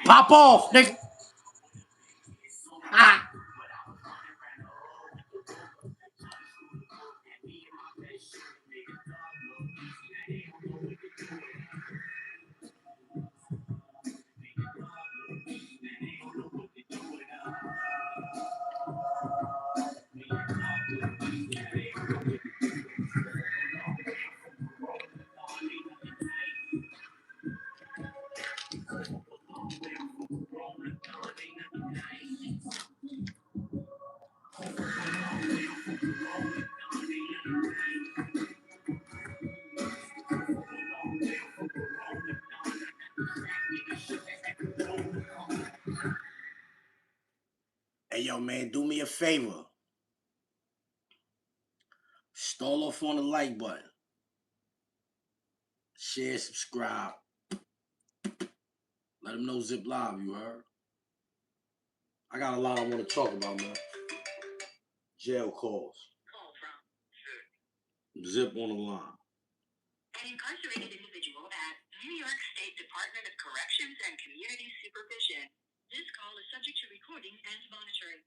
Pop off, nigga. Ah. Hey, yo, man, do me a favor. Stall off on the like button. Share, subscribe. Let them know Zip Live, you heard? I got a lot I want to talk about, man. Jail calls. Call from Zip on the line. An incarcerated individual at New York State Department of Corrections and Community Supervision. This call is subject to recording and monitoring.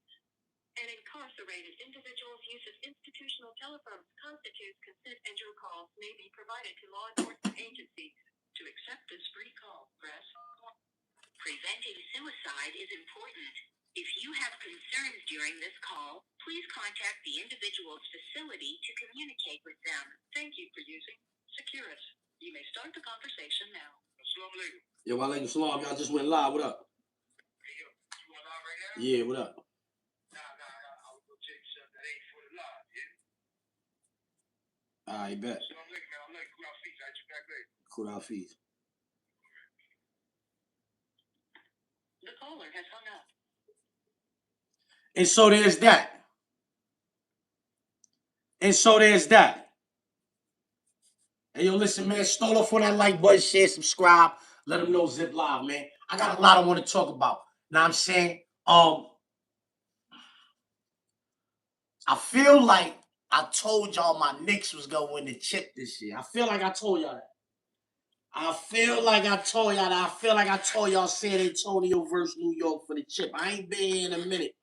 An incarcerated individual's use of institutional telephones constitutes consent, and your calls may be provided to law enforcement agencies. To accept this free call, press 1. Preventing suicide is important. If you have concerns during this call, please contact the individual's facility to communicate with them. Thank you for using Securus. You may start the conversation now. Assalamu alaikum. Yo, walaikum salam. Y'all just went live. What up? Hey, yo, you want live right now? Yeah, what up? Nah. I was gonna tell you something that ain't for the live, yeah? All right, bet. Assalamu alaikum, man. I'm like Kudal Fees. I you back later. Kudal Fees. The caller has hung up. And so there's that. Hey, yo, listen, man. Stall off on that like button, share, subscribe. Let them know Zip Live, man. I got a lot I want to talk about. Know what I'm saying? I feel like I told y'all my Knicks was going to win the chip this year. I feel like I told y'all that. I feel like I told y'all San Antonio versus New York for the chip. I ain't been here in a minute.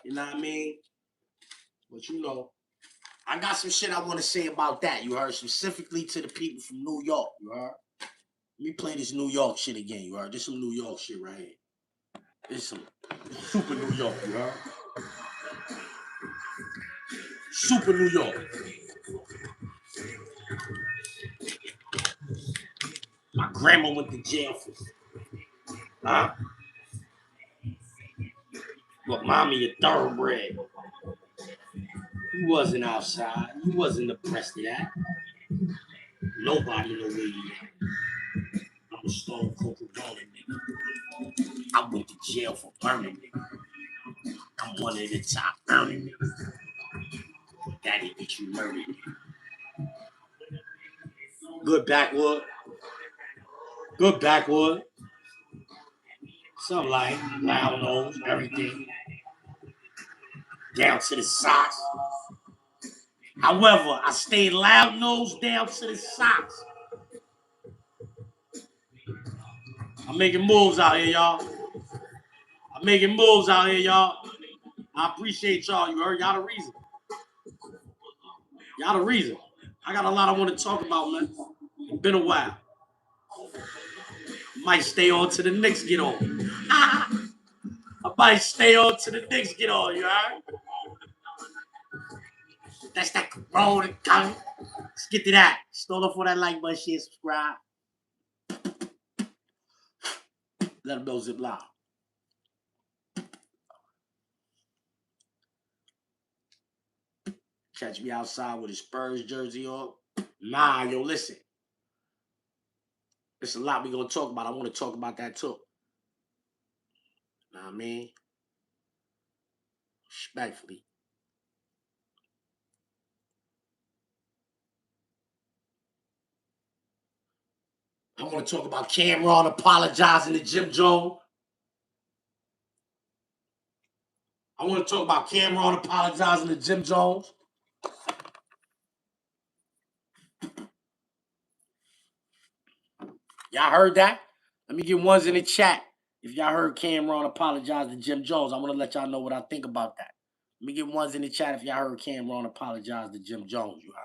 You know what I mean? But you know, I got some shit I want to say about that. You heard? Specifically to the people from New York. You heard? Let me play this New York shit again. You heard? This some New York shit right here. This some super New York. You heard? Super New York. My grandma went to jail for but mommy a thoroughbred. You wasn't outside. You wasn't abreast of that. Nobody know where you at. I'm a stone cold rolling nigga. I went to jail for burning nigga. I'm one of the top earning niggas. Daddy get you murdered nigga. Good backwood. Something like loud nose, everything. Down to the socks. However, I stayed loud nose down to the socks. I'm making moves out here, y'all. I appreciate y'all. You heard? Y'all the reason. I got a lot I want to talk about, man. It's been a while. Might stay on till the Knicks get on. I might stay on till the Knicks get on, you heard? That's that corona coming. Let's get to that. Stall off for that like button, share, subscribe. Let them know Zip Live. Catch me outside with a Spurs jersey on. Nah, yo, listen. There's a lot we gonna talk about. I want to talk about that too. Know what I mean? Respectfully. I want to talk about Cameron apologizing to Jim Jones. Y'all heard that? Let me get ones in the chat. If y'all heard Cameron apologize to Jim Jones, I want to let y'all know what I think about that. Let me get ones in the chat if y'all heard Cameron apologize to Jim Jones. You heard?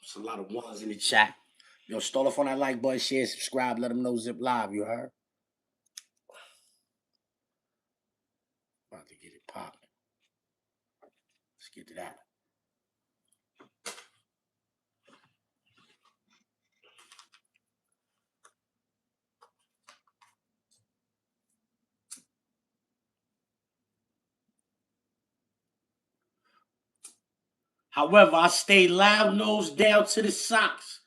There's a lot of ones in the chat. Yo, start off on that like button, share, subscribe, let them know Zip Live. You heard? About to get it popping. Let's get to that. However, I stay loud nose down to the socks.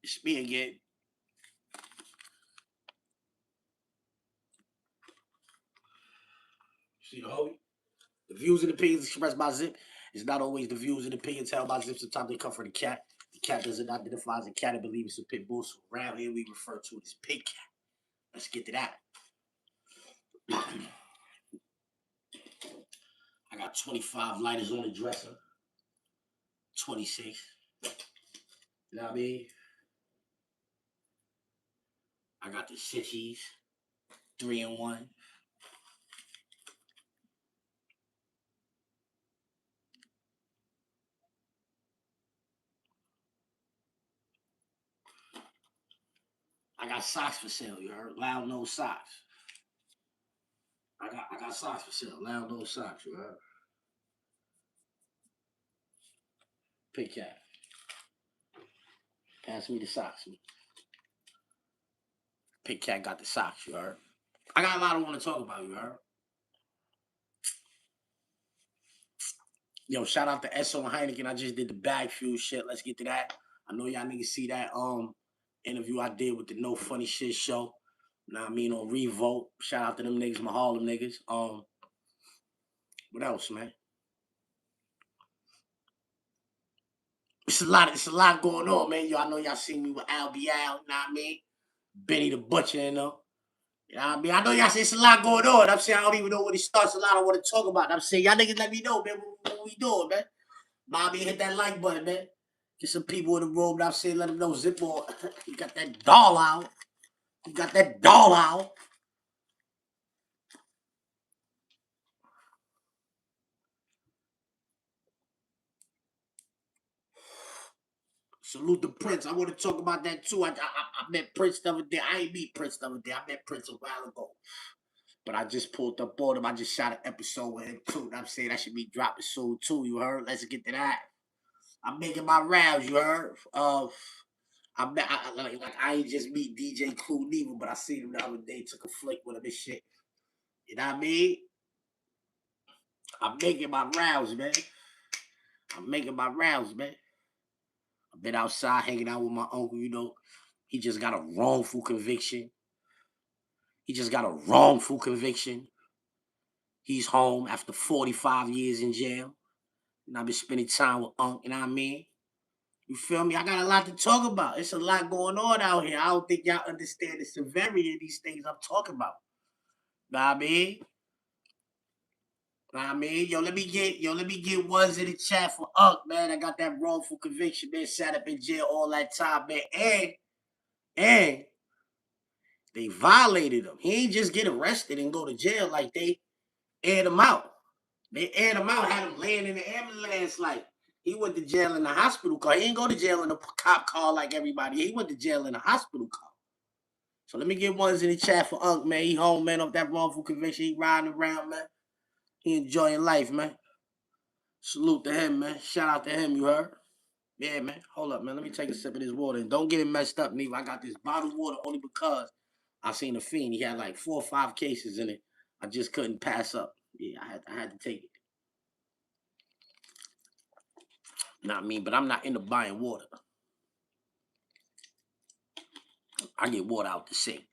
It's me again. See the homie? The views and opinions expressed by Zip is not always the views and opinions held by Zip. Sometimes they come from the cat. The cat doesn't identify as a cat and believes it's a pit bull. So around here we refer to it as pig cat. Let's get to that. I got 25 lighters on the dresser. 26. You know what I mean? I got the Sitchies. 3-in-1. I got socks for sale, you heard? Loud nose socks. I got socks for sale. Loud nose socks, you heard? Pig cat. Pass me the socks. Pig cat got the socks, you heard? I got a lot I want to talk about, you heard? Yo, shout out to Esso and Heineken. I just did the bag fuel shit. Let's get to that. I know y'all niggas see that interview I did with the No Funny Shit show. You know what I mean? On Revolt. Shout out to them niggas, my Harlem niggas. What else, man? It's a lot going on, man. Yo, I know y'all seen me with Al Bial, you know what I mean? Benny the Butcher, you know. You know what I mean? I know y'all say it's a lot going on. I'm saying I don't even know when it starts. A lot I want to talk about. I'm saying y'all niggas let me know, man. What we doing, man? Bobby, hit that like button, man. Get some people in the room. I'm saying let them know Zip on. You got that doll out. You got that doll out. Salute the Prince. I want to talk about that too. I met Prince the other day. I ain't meet Prince the other day. I met Prince a while ago. But I just pulled up on him. I just shot an episode with him too. I'm saying that should be dropping soon too. You heard? Let's get to that. I'm making my rounds. You heard? I ain't just meet DJ Clue neither, but I seen him the other day. Took a flick with him and shit. You know what I mean? I'm making my rounds, man. I'm making my rounds, man. I've been outside hanging out with my uncle. You know, he just got a wrongful conviction. He just got a wrongful conviction. He's home after 45 years in jail. And I've been spending time with Unc, you know what I mean? You feel me? I got a lot to talk about. It's a lot going on out here. I don't think y'all understand the severity of these things I'm talking about. Know what I mean? Know what I mean? Yo, let me get ones in the chat for Unc, man. I got that wrongful conviction, man. Sat up in jail all that time, man. And they violated him. He ain't just get arrested and go to jail like they aired him out. They aired him out, had him laying in the ambulance like he went to jail in the hospital car. He didn't go to jail in a cop car like everybody. He went to jail in a hospital car. So let me get ones in the chat for Unc, man. He home, man, off that wrongful conviction. He riding around, man. He enjoying life, man. Salute to him, man. Shout out to him, you heard? Yeah, man. Hold up, man. Let me take a sip of this water. And don't get it messed up, neither. I got this bottled water only because I seen a fiend. He had like 4 or 5 cases in it. I just couldn't pass up. Yeah, I had to take it. Not me, but I'm not into buying water. I get water out the sink.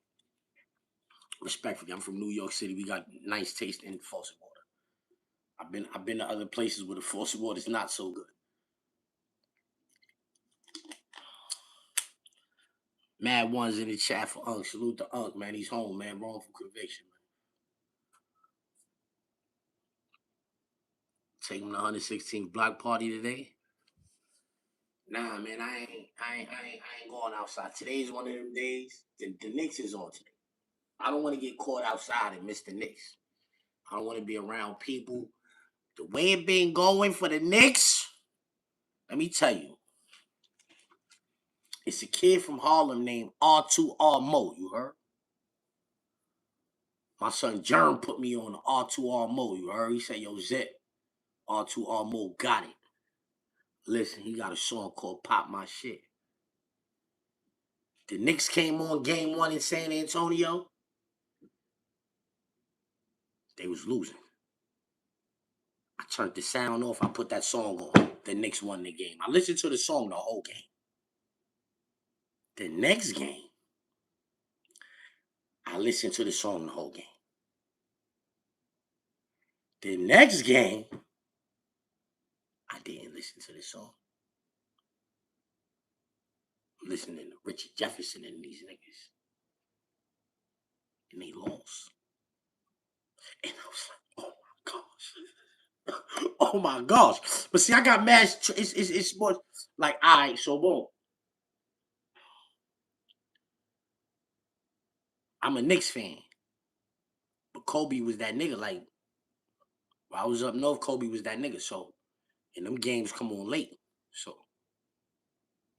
Respectfully, I'm from New York City. We got nice taste in faucet water. I've been to other places where the force of water is not so good. Mad ones in the chat for Unk. Salute to Unk, man. He's home, man. Wrongful conviction, man. Take him to 116th block party today. Nah, man, I ain't going outside. Today's one of them days. The Knicks is on today. I don't want to get caught outside and miss the Knicks. I don't want to be around people. The way it been going for the Knicks, let me tell you. It's a kid from Harlem named R2R Mo, you heard? My son Jerm put me on the R2R Mo, you heard? He said, yo, Zip, R2R Mo got it. Listen, he got a song called Pop My Shit. The Knicks came on game 1 in San Antonio. They was losing. I turned the sound off. I put that song on. The Knicks won the game. I listened to the song the whole game. The next game, I listened to the song the whole game. The next game, I didn't listen to the song. I'm listening to Richard Jefferson and these niggas. And they lost. And I was like, oh my gosh. Oh my gosh. But see, I got mad. It's more like, all right, so boom. I'm a Knicks fan. But Kobe was that nigga. Like, while I was up north, Kobe was that nigga. So, and them games come on late. So,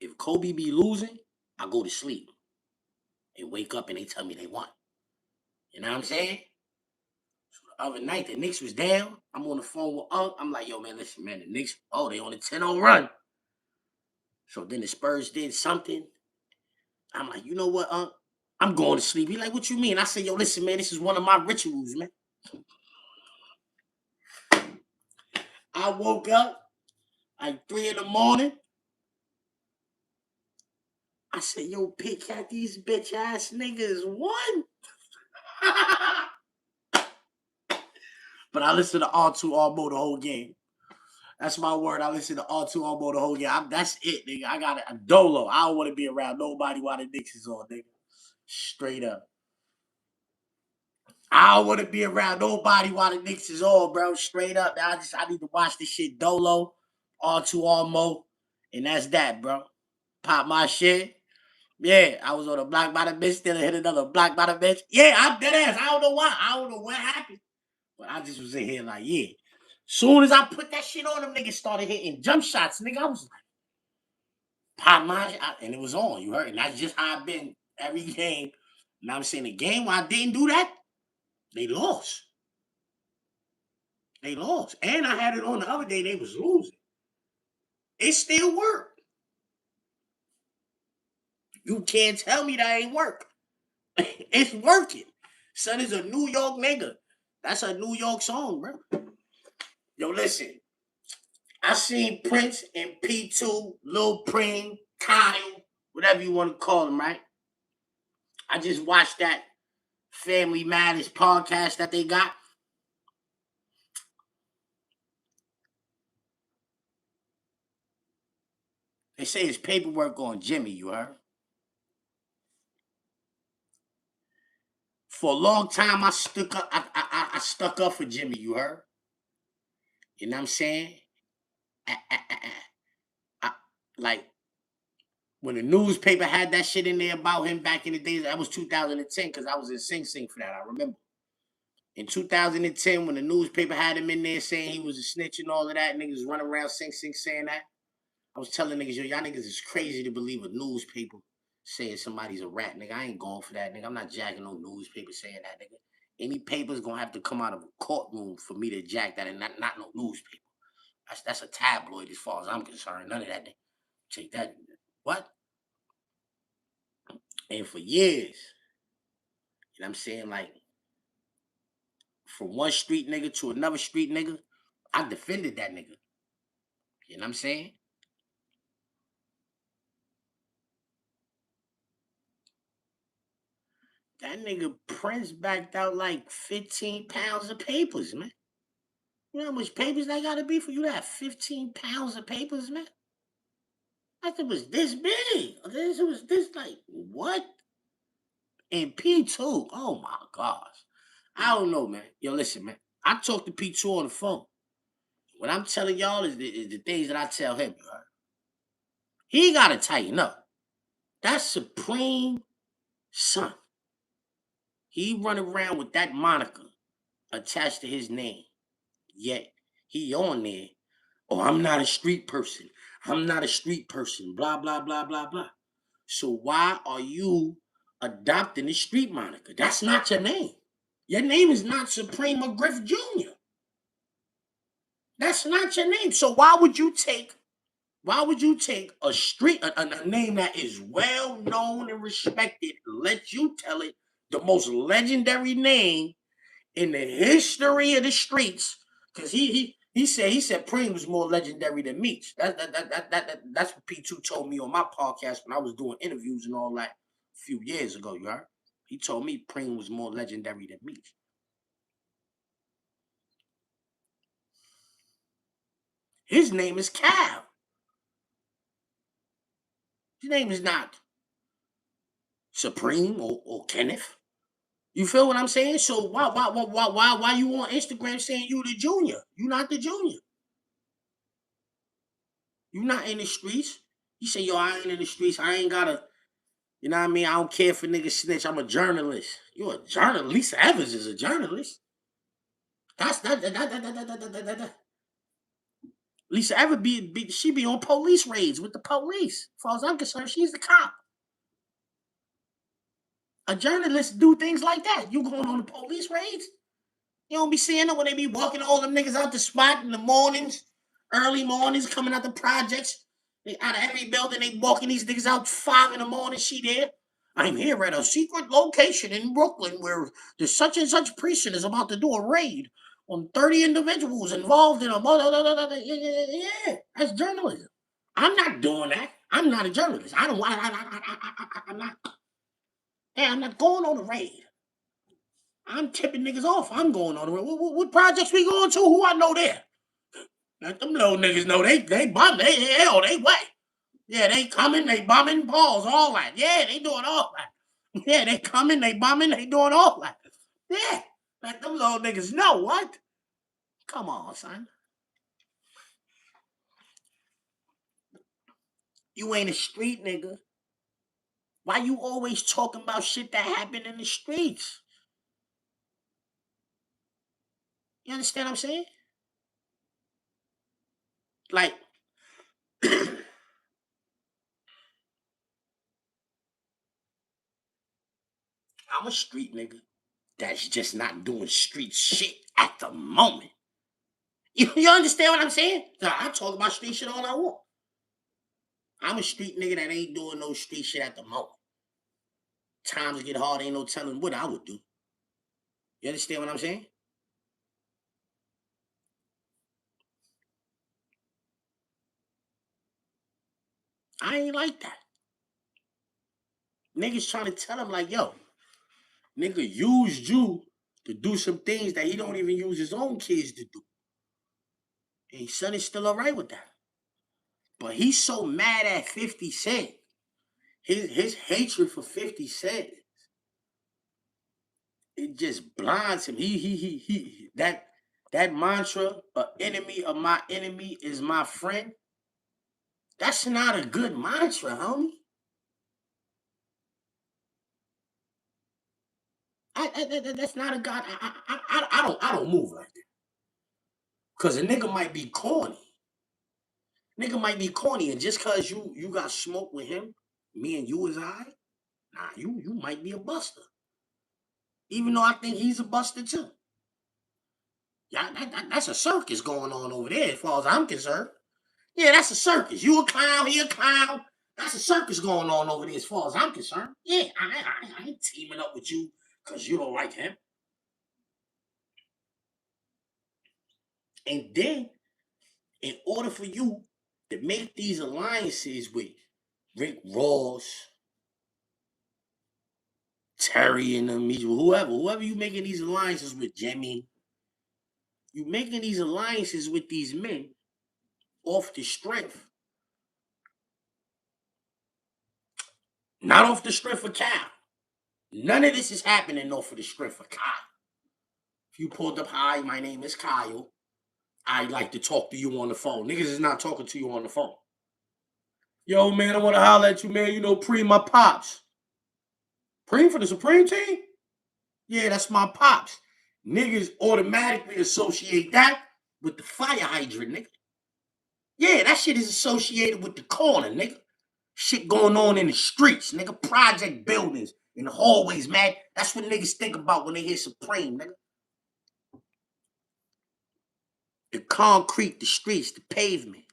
if Kobe be losing, I go to sleep and wake up and they tell me they won. You know what I'm saying? So the other night, the Knicks was down. I'm on the phone with Unk. I'm like, yo, man, listen, man, the Knicks, oh, they on a 10-0 run. So then the Spurs did something. I'm like, you know what, Unk? I'm going to sleep. He like, what you mean? I said, yo, listen, man, this is one of my rituals, man. I woke up like 3 in the morning. I said, yo, Pit Cat, these bitch ass niggas won. But I listened to R2R Mo the whole game. That's my word. I listened to R2R Mo the whole game. That's it, nigga. I got a dolo. I don't want to be around nobody while the Knicks is on, nigga. Straight up. I don't want to be around nobody while the Knicks is on, bro. Straight up. I need to watch this shit dolo, R2R Mo, and that's that, bro. Pop my shit. Yeah, I was on a block by the bench, still hit another block by the bench. Yeah, I'm dead ass. I don't know why. I don't know what happened. But I just was in here like, yeah. Soon as I put that shit on, them niggas started hitting jump shots, nigga. I was like, pop my shit. And it was on, you heard? And that's just how I've been every game. And I'm saying the game where I didn't do that, they lost. They lost. And I had it on the other day, they was losing. It still worked. You can't tell me that ain't work. It's working. Son is a New York nigga. That's a New York song, bro. Yo, listen. I seen Prince and P2, Lil Preem, Kyle, whatever you want to call them, right? I just watched that Family Matters podcast that they got. They say it's paperwork on Jimmy, you heard? For a long time, I stuck up. I stuck up for Jimmy. You heard? You know what I'm saying? I, like when the newspaper had that shit in there about him back in the days. That was 2010 because I was in Sing Sing for that. I remember. In 2010, when the newspaper had him in there saying he was a snitch and all of that, niggas running around Sing Sing saying that. I was telling niggas, yo, y'all niggas is crazy to believe a newspaper saying somebody's a rat, nigga. I ain't going for that, nigga. I'm not jacking no newspaper saying that, nigga. Any paper's gonna have to come out of a courtroom for me to jack that, and not no newspaper. That's a tabloid as far as I'm concerned. None of that. Take that. What? And for years, you know what I'm saying? Like, from one street nigga to another street nigga, I defended that nigga. You know what I'm saying? That nigga Prince backed out like 15 pounds of papers, man. You know how much papers that gotta be for you to have 15 pounds of papers, man? That thing was this big. This was this like what? And P2, oh my gosh. I don't know, man. Yo, listen, man. I talked to P2 on the phone. What I'm telling y'all is the things that I tell him. You heard? He gotta tighten up. That's Supreme son. He run around with that moniker attached to his name. Yet he on there. Oh, I'm not a street person. I'm not a street person. Blah, blah, blah, blah, blah. So why are you adopting the street moniker? That's not your name. Your name is not Supreme McGriff Jr. That's not your name. So why would you take a street a name that is well known and respected, let you tell it the most legendary name in the history of the streets? Because he said Preem was more legendary than Meech. That's what P2 told me on my podcast when I was doing interviews and all that a few years ago, you heard? He told me Preem was more legendary than Meech. His name is Cal. His name is not Supreme or Kenneth. You feel what I'm saying? So why you on Instagram saying you the junior? You not the junior. You not in the streets. You say, yo, I ain't in the streets. I ain't gotta, you know what I mean? I don't care if a nigga snitch. I'm a journalist. You a journalist. Lisa Evans is a journalist. That's that. Lisa Evans she be on police raids with the police. As far as I'm concerned, she's the cop. A journalist do things like that. You going on the police raids? You don't be seeing them when they be walking all them niggas out the spot in the mornings, early mornings, coming out the projects. Out of every building, they walking these niggas out 5 in the morning. She there. I'm here at a secret location in Brooklyn where the such and such precinct is about to do a raid on 30 individuals involved in a. Yeah, that's journalism. I'm not doing that. I'm not a journalist. I don't. I'm not. Yeah, I'm not going on a raid. I'm tipping niggas off. I'm going on the road. What projects we going to? Who I know there? Let them little niggas know they bum. They wet. Yeah, they coming, they bumming balls, all that. Yeah, they doing all that. Yeah, they coming, they bumming, they doing all that. Yeah, let them little niggas know what. Come on, son. You ain't a street nigga. Why you always talking about shit that happened in the streets? You understand what I'm saying? Like, I'm a street nigga that's just not doing street shit at the moment. You understand what I'm saying? I talk about street shit all I want. I'm a street nigga that ain't doing no street shit at the moment. Times get hard, ain't no telling what I would do. You understand what I'm saying? I ain't like that. Niggas trying to tell him like, yo, nigga used you to do some things that he don't even use his own kids to do. And his son is still all right with that. But he's so mad at 50 Cent. His hatred for 50 Cent, it just blinds him. He that mantra, an enemy of my enemy is my friend. That's not a good mantra, homie. That's not a god. I don't move like that. Cause a nigga might be corny. Nigga might be corny, and just cause you got smoke with him, me and you is I. Nah, you might be a buster. Even though I think he's a buster too. Yeah, that's a circus going on over there, as far as I'm concerned. Yeah, that's a circus. You a clown, he a clown. That's a circus going on over there, as far as I'm concerned. Yeah, I ain't teaming up with you because you don't like him. And then, in order for you to make these alliances with Rick Ross, Terry and them, whoever you making these alliances with, Jimmy, You making these alliances with these men off the strength. Not off the strength of Kyle. None of this is happening off of the strength of Kyle. If you pulled up, hi, my name is Kyle. I'd like to talk to you on the phone. Niggas is not talking to you on the phone. Yo, man, I want to holler at you, man. You know, Preem, my pops. Preem for the Supreme team? Yeah, that's my pops. Niggas automatically associate that with the fire hydrant, nigga. Yeah, that shit is associated with the corner, nigga. Shit going on in the streets, nigga. Project buildings, in the hallways, man. That's what niggas think about when they hear Supreme, nigga. The concrete, the streets, the pavement.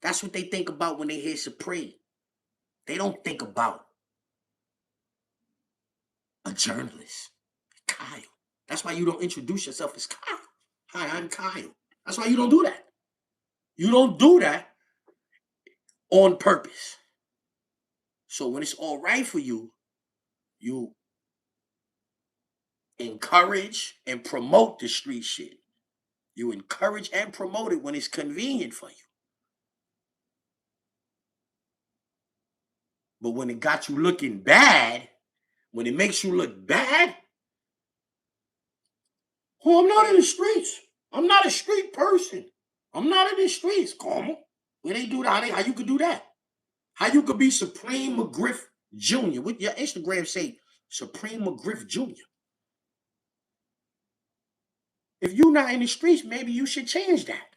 That's what they think about when they hear Supreme. They don't think about a journalist, Kyle. That's why you don't introduce yourself as Kyle. Hi, I'm Kyle. That's why you don't do that. You don't do that on purpose. So when it's all right for you, you encourage and promote the street shit. You encourage and promote it when it's convenient for you. But when it got you looking bad, when it makes you look bad, oh, I'm not in the streets. I'm not a street person. I'm not in the streets, Carmel. Where they do that, how you could do that? How you could be Supreme McGriff Jr. With your Instagram say Supreme McGriff Jr. If you're not in the streets, maybe you should change that.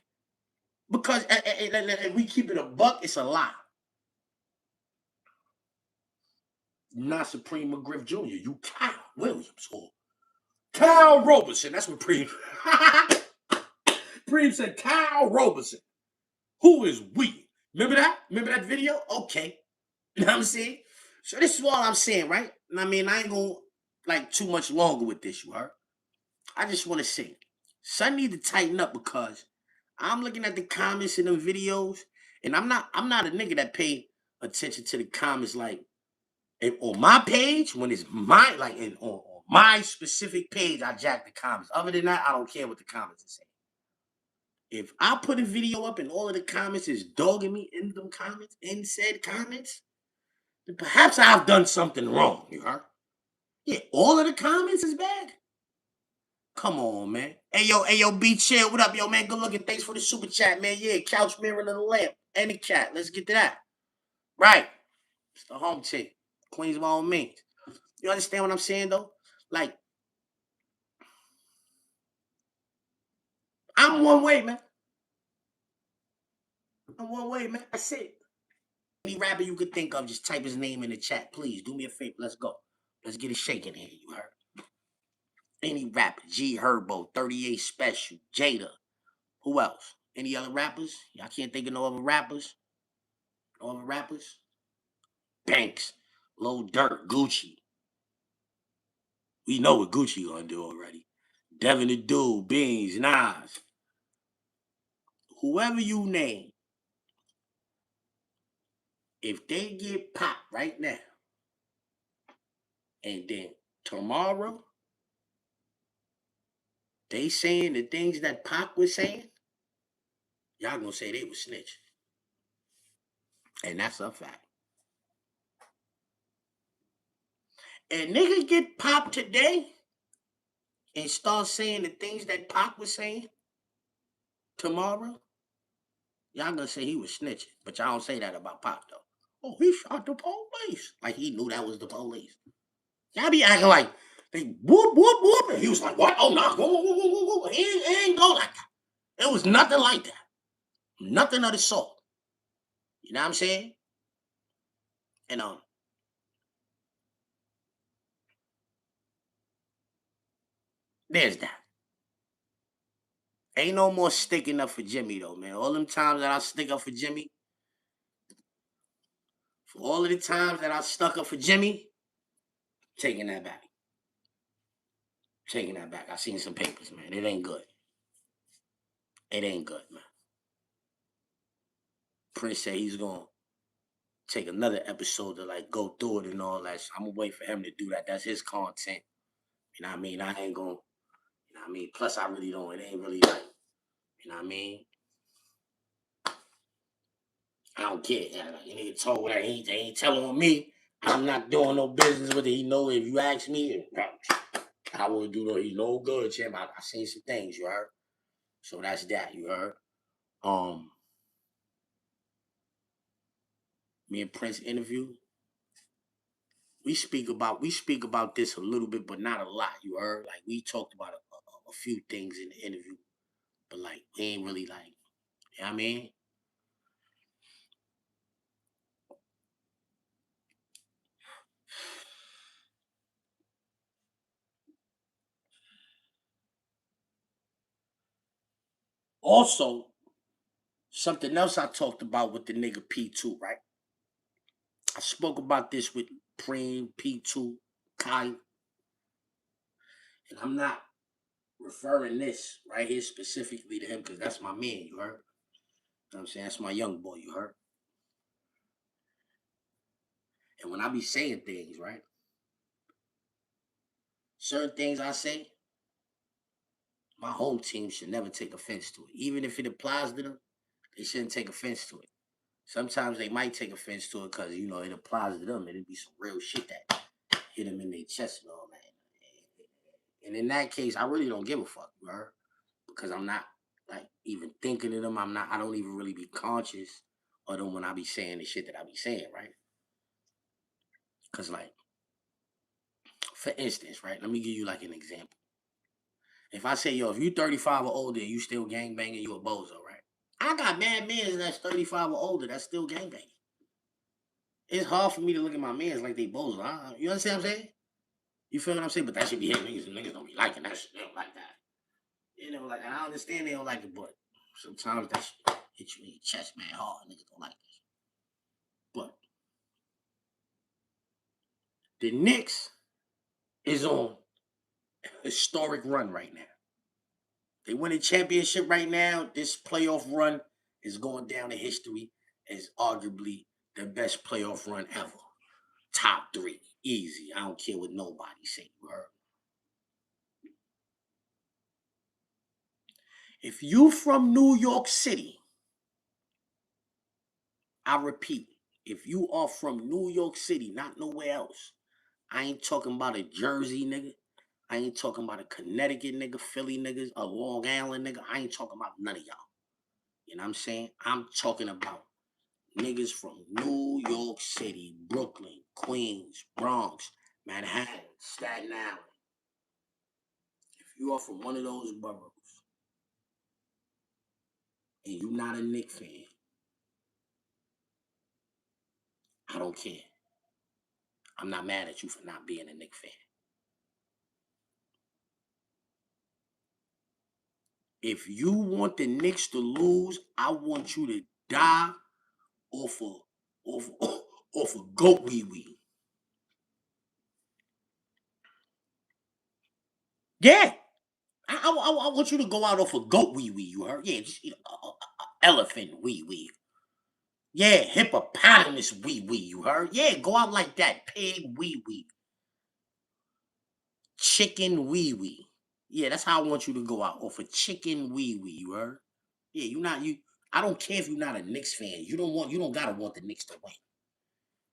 Because if we keep it a buck, it's a lie. Not Supreme McGriff Jr. You Kyle Williams or Kyle Roberson. That's what Preem. Preem said Kyle Roberson. Who is we? Remember that? Remember that video? Okay. You know what I'm saying? So this is all I'm saying, right? I mean, I ain't gonna like too much longer with this, you heard? I just want to say, son need to tighten up because I'm looking at the comments in the videos, and I'm not a nigga that pay attention to the comments like on my page when it's my like on my specific page. I jack the comments. Other than that, I don't care what the comments are saying. If I put a video up and all of the comments is dogging me in them comments, in said comments, then perhaps I've done something wrong, you heard? Yeah, all of the comments is bad. Come on, man. Hey, yo, B Chill. What up, yo, man? Good looking. Thanks for the super chat, man. Yeah, couch mirror and the lamp. And the cat. Let's get to that. Right. It's the home chick. Queens of all means. You understand what I'm saying, though? Like, I'm one way, man. I'm one way, man. That's it. Any rapper you could think of, just type his name in the chat. Please, do me a favor. Let's go. Let's get it shaking here, you heard? Any rapper. G Herbo, 38 Special, Jada. Who else? Any other rappers? I can't think of no other rappers. No other rappers? Banks, Lil Durk, Gucci. We know what Gucci gonna do already. Devin the Dude, Beans, Nas. Whoever you name, if they get popped right now, and then tomorrow, they saying the things that Pac was saying, y'all gonna say they was snitching. And that's a fact. And niggas get popped today and start saying the things that Pac was saying tomorrow, y'all gonna say he was snitching. But y'all don't say that about Pac though. Oh, he shot the police. Like he knew that was the police. Y'all be acting like they whoop, whoop, whoop. And he was like, what? Oh, no. Whoa, whoa, whoa, whoa, whoa. It ain't go like that. It was nothing like that. Nothing of the sort. You know what I'm saying? And there's that. Ain't no more sticking up for Jimmy though, man. All them times that I stick up for Jimmy, for all of the times that I stuck up for Jimmy, taking that back. Taking that back. I seen some papers, man. It ain't good. It ain't good, man. Prince said he's gonna take another episode to like go through it and all that. So I'm gonna wait for him to do that. That's his content. You know what I mean? I ain't gonna, you know what I mean? Plus, I really don't, it ain't really like You know what I mean? I don't care. You nigga told that he ain't telling on me. I'm not doing no business with it. He know if you ask me, I wouldn't do no. He no good, champ. I seen some things, you heard. So that's that, you heard. Me and Prince interview. We speak about this a little bit, but not a lot. You heard. Like we talked about a few things in the interview, but like we ain't really like. You know what I mean? Also, something else I talked about with the nigga P2, right? I spoke about this with Preem, P2, Kai, and I'm not referring this right here specifically to him because that's my man, you heard? You know what I'm saying? That's my young boy, you heard? And when I be saying things, right? Certain things I say, my whole team should never take offense to it. Even if it applies to them, they shouldn't take offense to it. Sometimes they might take offense to it because, you know, it applies to them and it'd be some real shit that hit them in their chest and all that. And in that case, I really don't give a fuck, you heard? Because I'm not like even thinking of them. I don't even really be conscious of them when I be saying the shit that I be saying, right? Because like, for instance, right? Let me give you like an example. If I say, yo, if you 35 or older and you still gangbanging, you a bozo, right? I got mad men that's 35 or older that's still gangbanging. It's hard for me to look at my mans like they bozo. You understand what I'm saying? You feel what I'm saying? But that should be hitting niggas. Niggas don't be liking that shit. They don't like that. You know, like I understand they don't like it, but sometimes that shit hit you in your chest, man, hard. Niggas don't like this. But the Knicks is on a historic run right now. They win a championship right now. This playoff run is going down in history as arguably the best playoff run ever. Top 3. Easy. I don't care what nobody say. You heard? If you from New York City, I repeat, if you are from New York City, not nowhere else, I ain't talking about a Jersey nigga. I ain't talking about a Connecticut nigga, Philly niggas, a Long Island nigga. I ain't talking about none of y'all. You know what I'm saying? I'm talking about niggas from New York City, Brooklyn, Queens, Bronx, Manhattan, Staten Island. If you are from one of those boroughs and you not a Knicks fan, I don't care. I'm not mad at you for not being a Knicks fan. If you want the Knicks to lose, I want you to die off of goat wee wee. Yeah. I want you to go out off a goat wee wee, you heard? Yeah, just elephant wee wee. Yeah, hippopotamus wee wee, you heard? Yeah, go out like that. Pig wee wee. Chicken wee wee. Yeah, that's how I want you to go out off a chicken wee wee, you heard? Yeah, I don't care if you're not a Knicks fan. You don't gotta want the Knicks to win.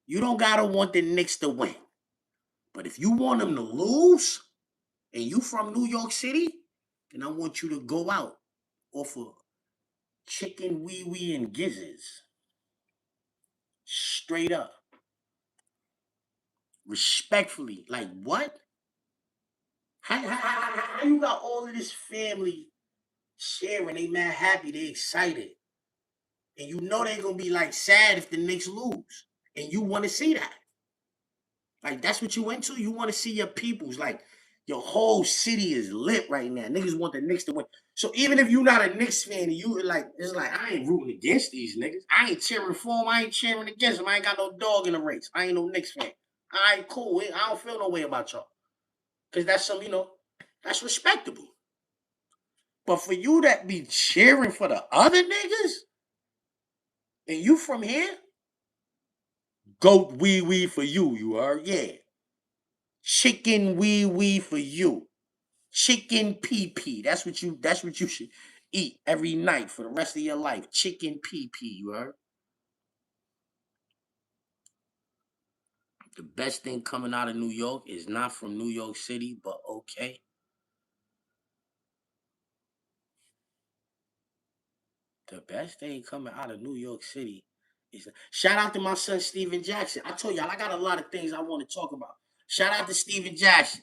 You don't gotta want the Knicks to win. But if you want them to lose and you from New York City, then I want you to go out off of chicken wee wee and gizzards. Straight up. Respectfully. Like what? How you got all of this family sharing? They mad happy, they excited. And you know they gonna be like sad if the Knicks lose. And you wanna see that. Like that's what you went to. You wanna see your peoples. Like your whole city is lit right now. Niggas want the Knicks to win. So even if you're not a Knicks fan, you like it's like I ain't rooting against these niggas. I ain't cheering for them. I ain't cheering against them. I ain't got no dog in the race. I ain't no Knicks fan. All right, cool. I don't feel no way about y'all. Cause that's some, that's respectable. But for you that be cheering for the other niggas, and you from here, goat wee wee for you, you heard? Yeah. Chicken wee wee for you. Chicken pee pee. That's what you should. eat every night for the rest of your life. Chicken PP, you heard? The best thing coming out of New York is not from New York City, but okay. The best thing coming out of New York City is shout out to my son Steven Jackson. I told y'all I got a lot of things I want to talk about. Shout out to Steven Jackson.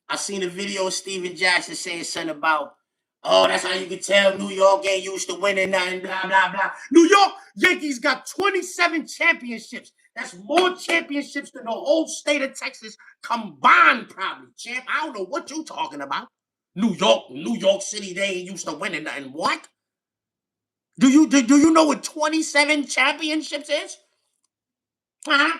I seen a video of Steven Jackson saying something about, oh, that's how you can tell New York ain't used to winning nothing, blah, blah, blah. New York Yankees got 27 championships. That's more championships than the whole state of Texas combined, probably, champ. I don't know what you talking about. New York City, they ain't used to winning nothing. What? Do you know what 27 championships is? Huh?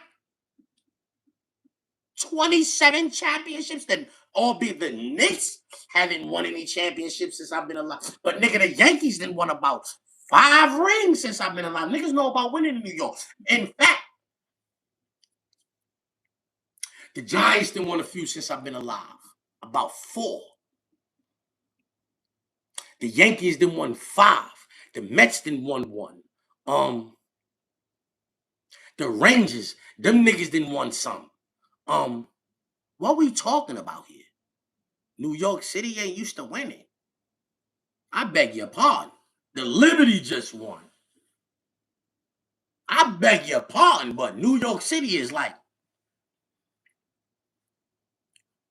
27 championships, then albeit the Knicks haven't won any championships since I've been alive. But nigga, the Yankees didn't won about 5 rings since I've been alive. Niggas know about winning in New York. In fact, the Giants didn't won a few since I've been alive. About 4. The Yankees didn't won 5. The Mets didn't won 1. The Rangers, them niggas didn't won some. What we talking about here? New York City ain't used to winning. I beg your pardon. The Liberty just won. I beg your pardon, but New York City is like,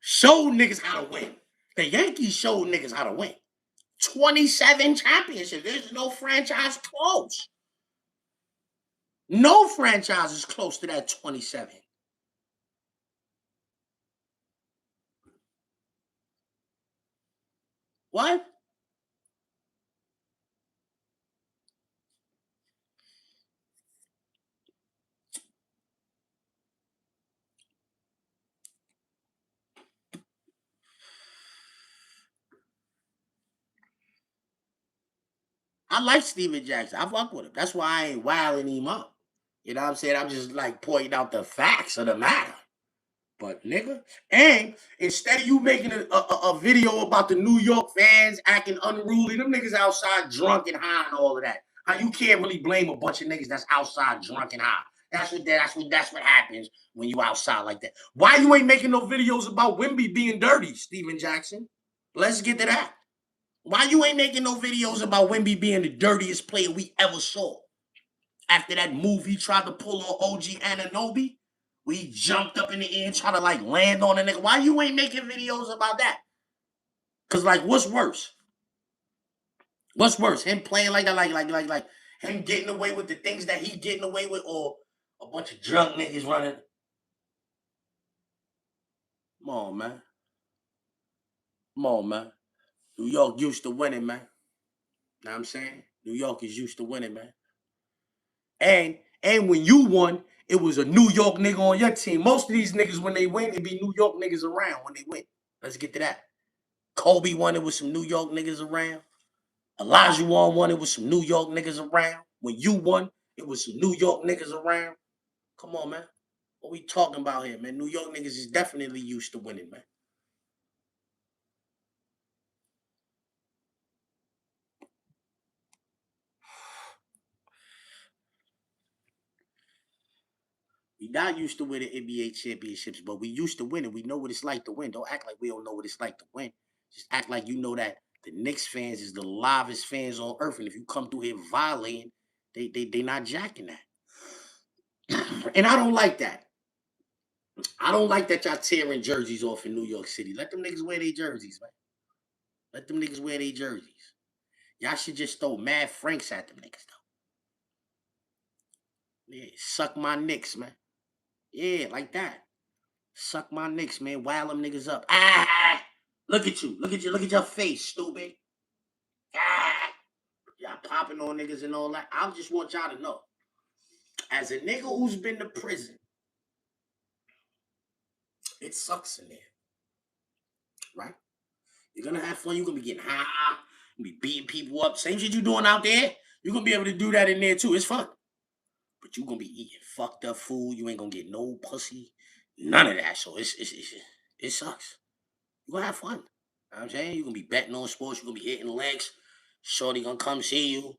show niggas how to win. The Yankees showed niggas how to win. 27 championships. There's no franchise close. No franchise is close to that 27. What? I like Steven Jackson. I fuck with him. That's why I ain't wilding him up. You know what I'm saying? I'm just like pointing out the facts of the matter. But nigga, and instead of you making a video about the New York fans acting unruly, them niggas outside drunk and high and all of that. How you can't really blame a bunch of niggas that's outside drunk and high. That's what happens when you outside like that. Why you ain't making no videos about Wemby being dirty, Steven Jackson? Let's get to that. Why you ain't making no videos about Wemby being the dirtiest player we ever saw? After that move he tried to pull on OG Anunoby, we jumped up in the air and tried to like land on a nigga. Why you ain't making videos about that? Cause like, what's worse? What's worse? Him playing like that, like him getting away with the things that he getting away with, or a bunch of drunk niggas running? Come on, man. Come on, man. New York used to winning, man. Know what I'm saying? New York is used to winning, man. And when you won, it was a New York nigga on your team. Most of these niggas, when they win, it be New York niggas around when they win. Let's get to that. Kobe won it with some New York niggas around. Elijah won it with some New York niggas around. When you won, it was some New York niggas around. Come on, man. What we talking about here, man? New York niggas is definitely used to winning, man. We not used to winning NBA championships, but we used to win it. We know what it's like to win. Don't act like we don't know what it's like to win. Just act like you know that the Knicks fans is the livest fans on earth. And if you come through here violating, they not jacking that. And I don't like that. I don't like that y'all tearing jerseys off in New York City. Let them niggas wear their jerseys, man. Let them niggas wear their jerseys. Y'all should just throw mad franks at them niggas, though. Yeah, suck my Knicks, man. Yeah, like that. Suck my Knicks, man. Wild them niggas up. Ah! Look at you. Look at you. Look at your face, stupid. Ah! Y'all popping on niggas and all that. I just want y'all to know. As a nigga who's been to prison, it sucks in there. Right? You're gonna have fun. You're gonna be getting high. You're gonna be beating people up. Same shit you doing out there. You're gonna be able to do that in there too. It's fun. But you're gonna be eating fucked up food. You ain't gonna get no pussy. None of that. So it sucks. You're gonna have fun. You know what I'm saying? You're gonna be betting on sports, you're gonna be hitting legs. Shorty gonna come see you,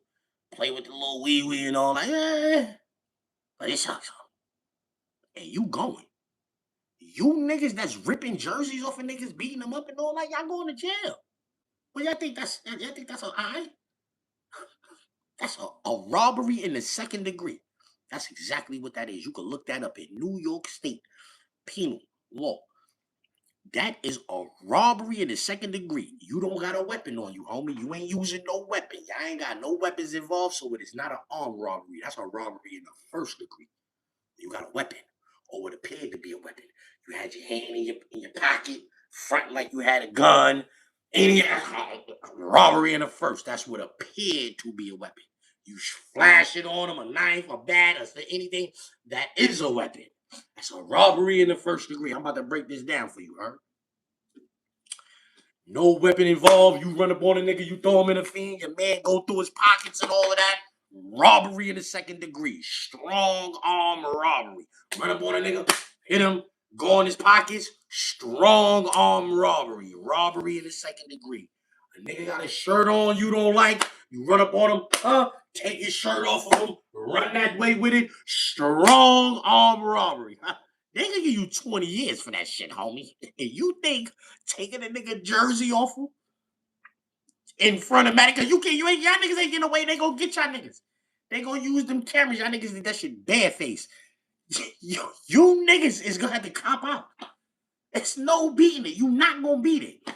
play with the little wee and all like, yeah. But it sucks. And you going. You niggas that's ripping jerseys off of niggas, beating them up and all that, y'all going to jail. Well, y'all think that's all right? That's a robbery in the second degree. That's exactly what that is. You can look that up in New York State penal law. That is a robbery in the second degree. You don't got a weapon on you, homie. You ain't using no weapon. Y'all ain't got no weapons involved, so it is not an armed robbery. That's a robbery in the first degree. You got a weapon, or what appeared to be a weapon. You had your hand in your pocket, front like you had a gun. Robbery in the first. That's what appeared to be a weapon. You flash it on them, a knife, a bat, or anything. That is a weapon. That's a robbery in the first degree. I'm about to break this down for you, huh? No weapon involved. You run up on a nigga, you throw him in a fiend, your man go through his pockets and all of that. Robbery in the second degree. Strong arm robbery. Run up on a nigga, hit him, go in his pockets. Strong arm robbery. Robbery in the second degree. A nigga got a shirt on you don't like. You run up on him, take his shirt off of him, run that way with it. Strong arm robbery. They can give you 20 years for that shit, homie. And you think taking a nigga jersey off him in front of Maddie, y'all niggas ain't getting away, they gonna get y'all niggas. They gonna use them cameras, y'all niggas think that shit bareface. You niggas is gonna have to cop out. It's no beating it. You not gonna beat it.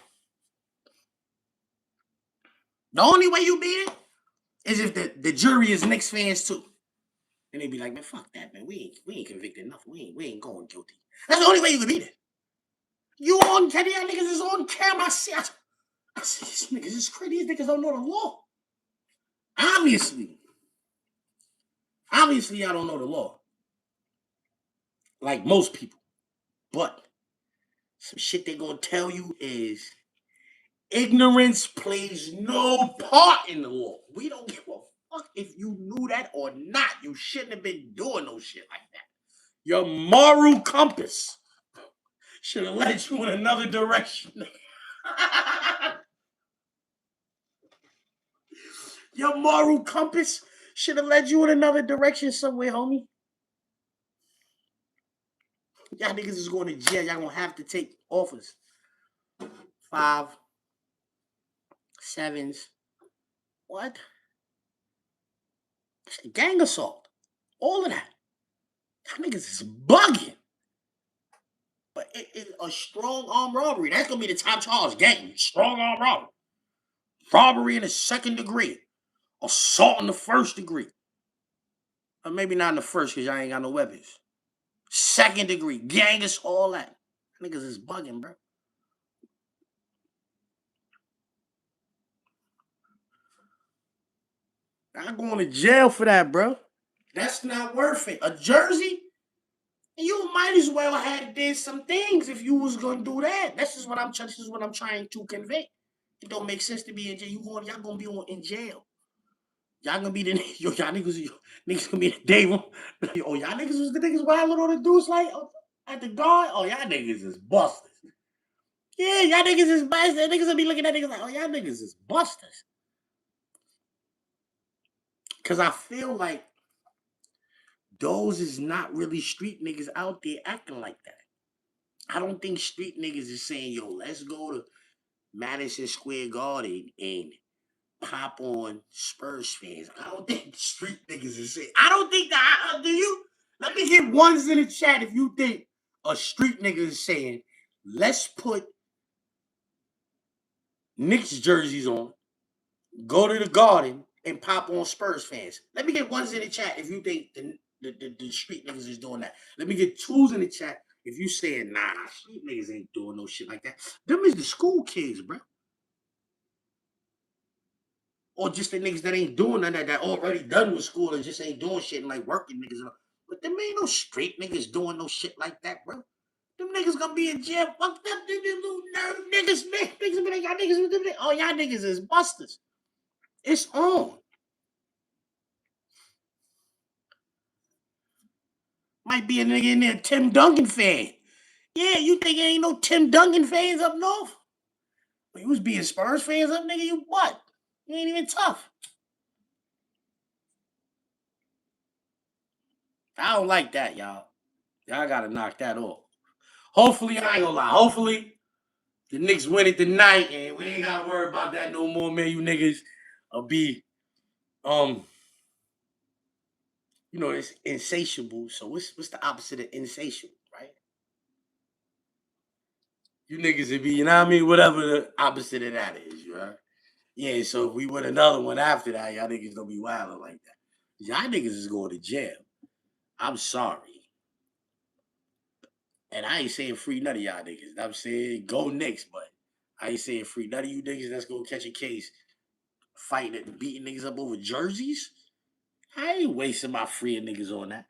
The only way you beat it is if the jury is Knicks fans too. And they be like, man, fuck that, man. We ain't convicted enough. We ain't going guilty. That's the only way you can beat it. You on Kenny, y'all niggas is on camera. I see these niggas is crazy. These niggas don't know the law. Obviously, y'all don't know the law. Like most people. But some shit they gonna tell you is ignorance plays no part in the law. We don't give a fuck if you knew that or not. You shouldn't have been doing no shit like that. Your moral compass should have led you in another direction. Your moral compass should have led you in another direction somewhere, homie. Y'all niggas is going to jail. Y'all gonna have to take offers. 5, 7s. What? Gang assault. All of that. Y'all niggas is bugging. But it's a strong arm robbery. That's gonna be the top charge. Gang. Strong arm robbery. Robbery in the second degree. Assault in the first degree. Or maybe not in the first because y'all ain't got no weapons. Second degree. Gang is all that. Niggas is bugging, bro. I'm going to jail for that, bro. That's not worth it. A jersey? You might as well have did some things if you was gonna do that. This is what I'm trying to convey. It don't make sense to be in jail. Y'all gonna be in jail. Y'all gonna be y'all niggas gonna be the day one. Oh, y'all niggas was the niggas wilding on the dudes like at the guard. Oh, y'all niggas is busters. Yeah, y'all niggas is busters. Niggas will be looking at niggas like, oh, y'all niggas is busters. Cause I feel like those is not really street niggas out there acting like that. I don't think street niggas is saying, yo, let's go to Madison Square Garden and pop on Spurs fans. I don't think street niggas is saying. I don't think that. Do you? Let me get ones in the chat if you think a street nigga is saying, let's put Knicks jerseys on, go to the Garden, and pop on Spurs fans. Let me get ones in the chat if you think the street niggas is doing that. Let me get 2s in the chat if you saying, nah, street niggas ain't doing no shit like that. Them is the school kids, bro. Or just the niggas that ain't doing none of that already done with school and just ain't doing shit and like working niggas. But them ain't no straight niggas doing no shit like that, bro. Them niggas gonna be in jail. Fuck them little nerve niggas, man. Niggas be like, y'all niggas with them. Oh, y'all niggas is busters. It's on. Might be a nigga in there, Tim Duncan fan. Yeah, you think there ain't no Tim Duncan fans up north? When you was being Spurs fans up, nigga, you what? You ain't even tough. I don't like that, y'all. Y'all gotta knock that off. Hopefully, I ain't gonna lie. Hopefully, the Knicks win it tonight, and we ain't gotta worry about that no more, man. You niggas will be, it's insatiable. So what's the opposite of insatiable, right? You niggas will be, you know what I mean? Whatever the opposite of that is, right? Yeah, so if we win another one after that, y'all niggas gonna be wilding like that. Y'all niggas is going to jail. I'm sorry. And I ain't saying free none of y'all niggas. I'm saying go Knicks, but I ain't saying free none of you niggas that's gonna catch a case fighting and beating niggas up over jerseys. I ain't wasting my free niggas on that.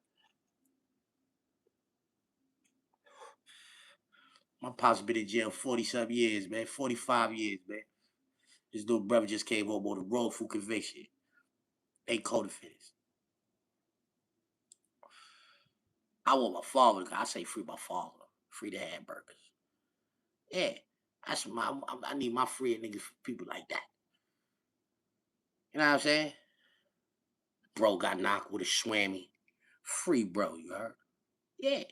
My pops been in jail 40-something years, man. 45 years, man. This little brother just came home on the road for conviction. Ain't co-defendants. I want my father. I say free my father. Free the hamburgers. Yeah. I need my free niggas for people like that. You know what I'm saying? Bro got knocked with a swammy. Free bro, you heard? Yeah.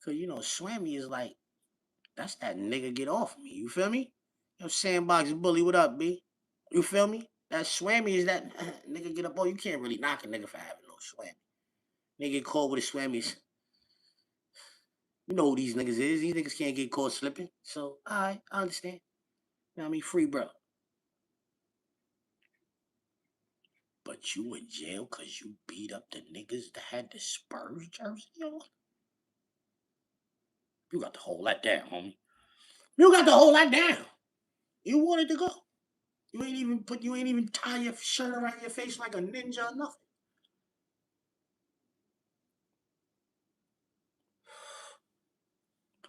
Cause swammy is like, that's that nigga get off me. You feel me? Sandbox bully, what up, B? You feel me? That swammy is that nigga get up. Oh, you can't really knock a nigga for having no swammy. Nigga get caught with the swammies. You know who these niggas is. These niggas can't get caught slipping. So, I understand. You know what I mean? Free bro. But you in jail because you beat up the niggas that had the Spurs jersey on? You got to hold that down, homie. You got to hold that down. You wanted to go. You ain't even tie your shirt around your face like a ninja or nothing.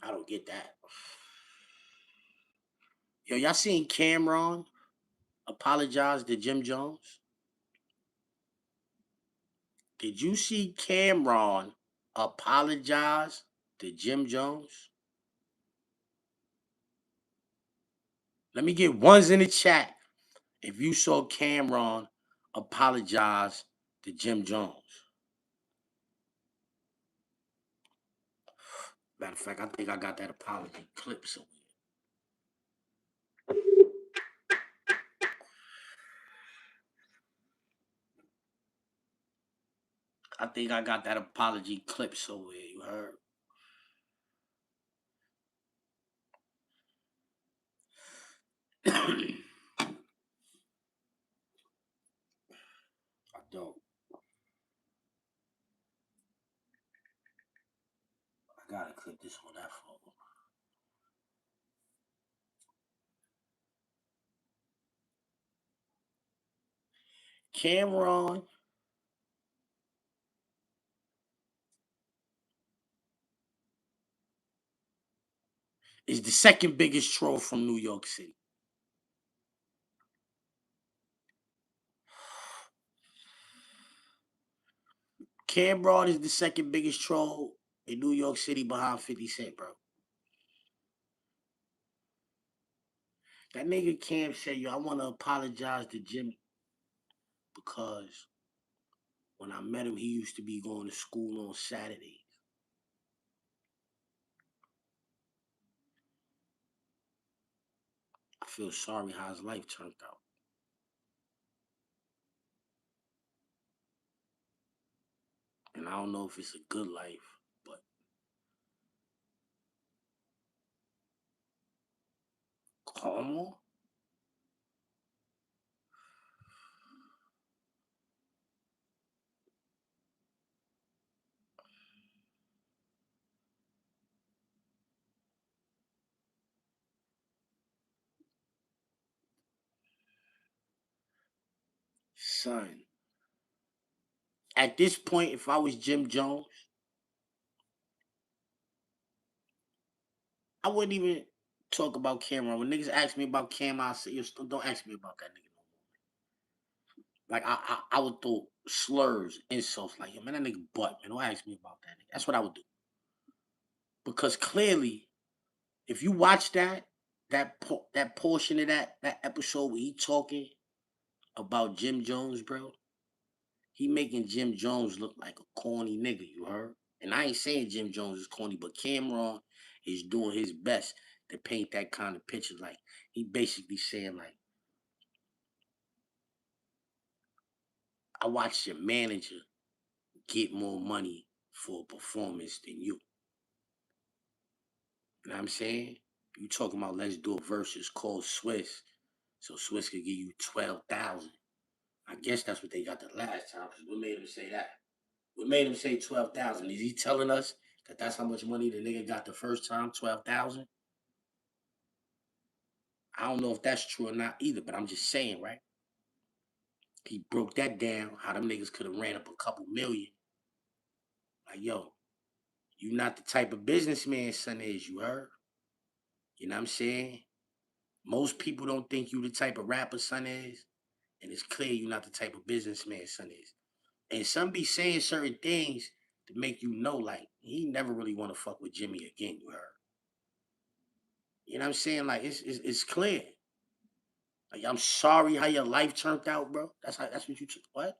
I don't get that. Yo, y'all seen Cameron apologize to Jim Jones? Did you see Cameron apologize to Jim Jones? Let me get ones in the chat if you saw Cameron apologize to Jim Jones. Matter of fact, I think I got that apology clip somewhere. I think I got that apology clip somewhere, you heard? I don't. I gotta clip this on that phone. Cameron is the second biggest troll from New York City. Cameron is the second biggest troll in New York City behind 50 Cent, bro. That nigga Cam said, yo, I want to apologize to Jimmy because when I met him, he used to be going to school on Saturdays. I feel sorry how his life turned out. And I don't know if it's a good life, but come on. Son, at this point, if I was Jim Jones, I wouldn't even talk about Cameron. When niggas ask me about Cam, I say, yo, don't ask me about that nigga no more. Like, I would throw slurs, insults, like, yo, man, that nigga butt, man. Don't ask me about that nigga. That's what I would do. Because clearly, if you watch that portion of that episode where he talking about Jim Jones, bro. He making Jim Jones look like a corny nigga, you heard? And I ain't saying Jim Jones is corny, but Cameron is doing his best to paint that kind of picture. Like, he basically saying, like, I watched your manager get more money for a performance than you. You know what I'm saying? You talking about let's do a versus called Swiss, so Swiss could give you 12,000. I guess that's what they got the last time. Cause what made him say that? What made him say 12,000? Is he telling us that that's how much money the nigga got the first time? 12,000. I don't know if that's true or not either, but I'm just saying, right? He broke that down. How them niggas could have ran up a couple million. Like, yo, you not the type of businessman son is. You heard? You know what I'm saying? Most people don't think you the type of rapper son is, and it's clear you not the type of businessman son is. And some be saying certain things to make you know, like, he never really want to fuck with Jimmy again, you heard? You know what I'm saying? Like, it's clear. Like, I'm sorry how your life turned out, bro. That's what you what?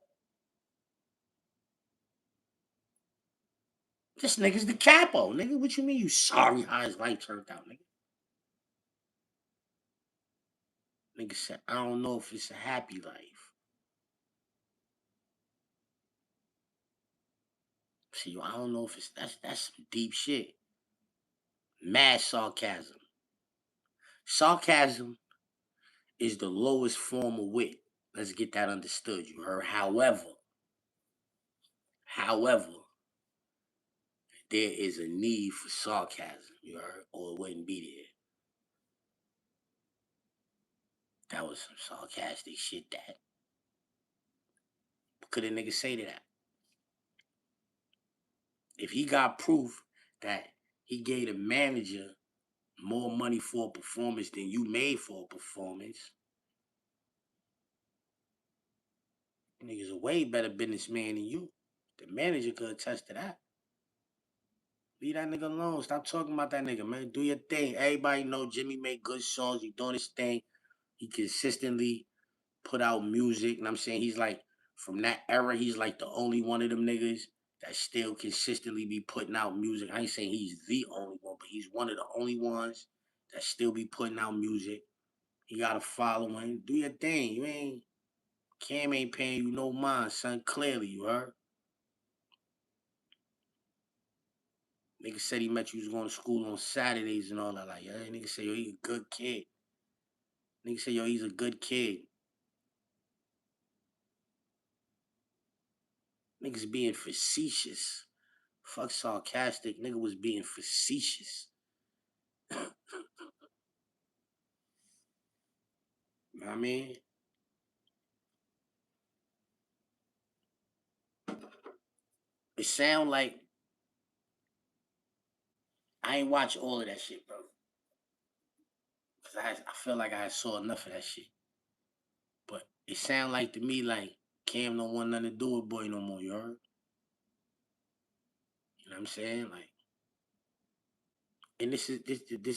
This nigga's the capo, nigga. What you mean you sorry how his life turned out, nigga? Nigga said, I don't know if it's a happy life. See, I don't know if it's that's some deep shit. Mad sarcasm. Sarcasm is the lowest form of wit. Let's get that understood, you heard? However, there is a need for sarcasm, you heard? Or it wouldn't be there. That was some sarcastic shit that. What could a nigga say to that? If he got proof that he gave a manager more money for a performance than you made for a performance, nigga's a way better businessman than you. The manager could attest to that. Leave that nigga alone. Stop talking about that nigga, man. Do your thing. Everybody know Jimmy make good songs. He doing his thing. He consistently put out music. And I'm saying he's like, from that era, he's like the only one of them niggas that still consistently be putting out music. I ain't saying he's the only one, but he's one of the only ones that still be putting out music. He got a following. Do your thing. Cam ain't paying you no mind, son. Clearly, you heard? Nigga said he met you was going to school on Saturdays and all that. Like, yeah, nigga say, yo, he a good kid. Nigga say, yo, he's a good kid. Niggas being facetious. Fuck sarcastic. Nigga was being facetious. You know what I mean? It sound like I ain't watch all of that shit, bro. Cause I feel like I saw enough of that shit. But it sound like to me like Cam don't want nothing to do with Boy no more, you heard? You know what I'm saying? Like, and this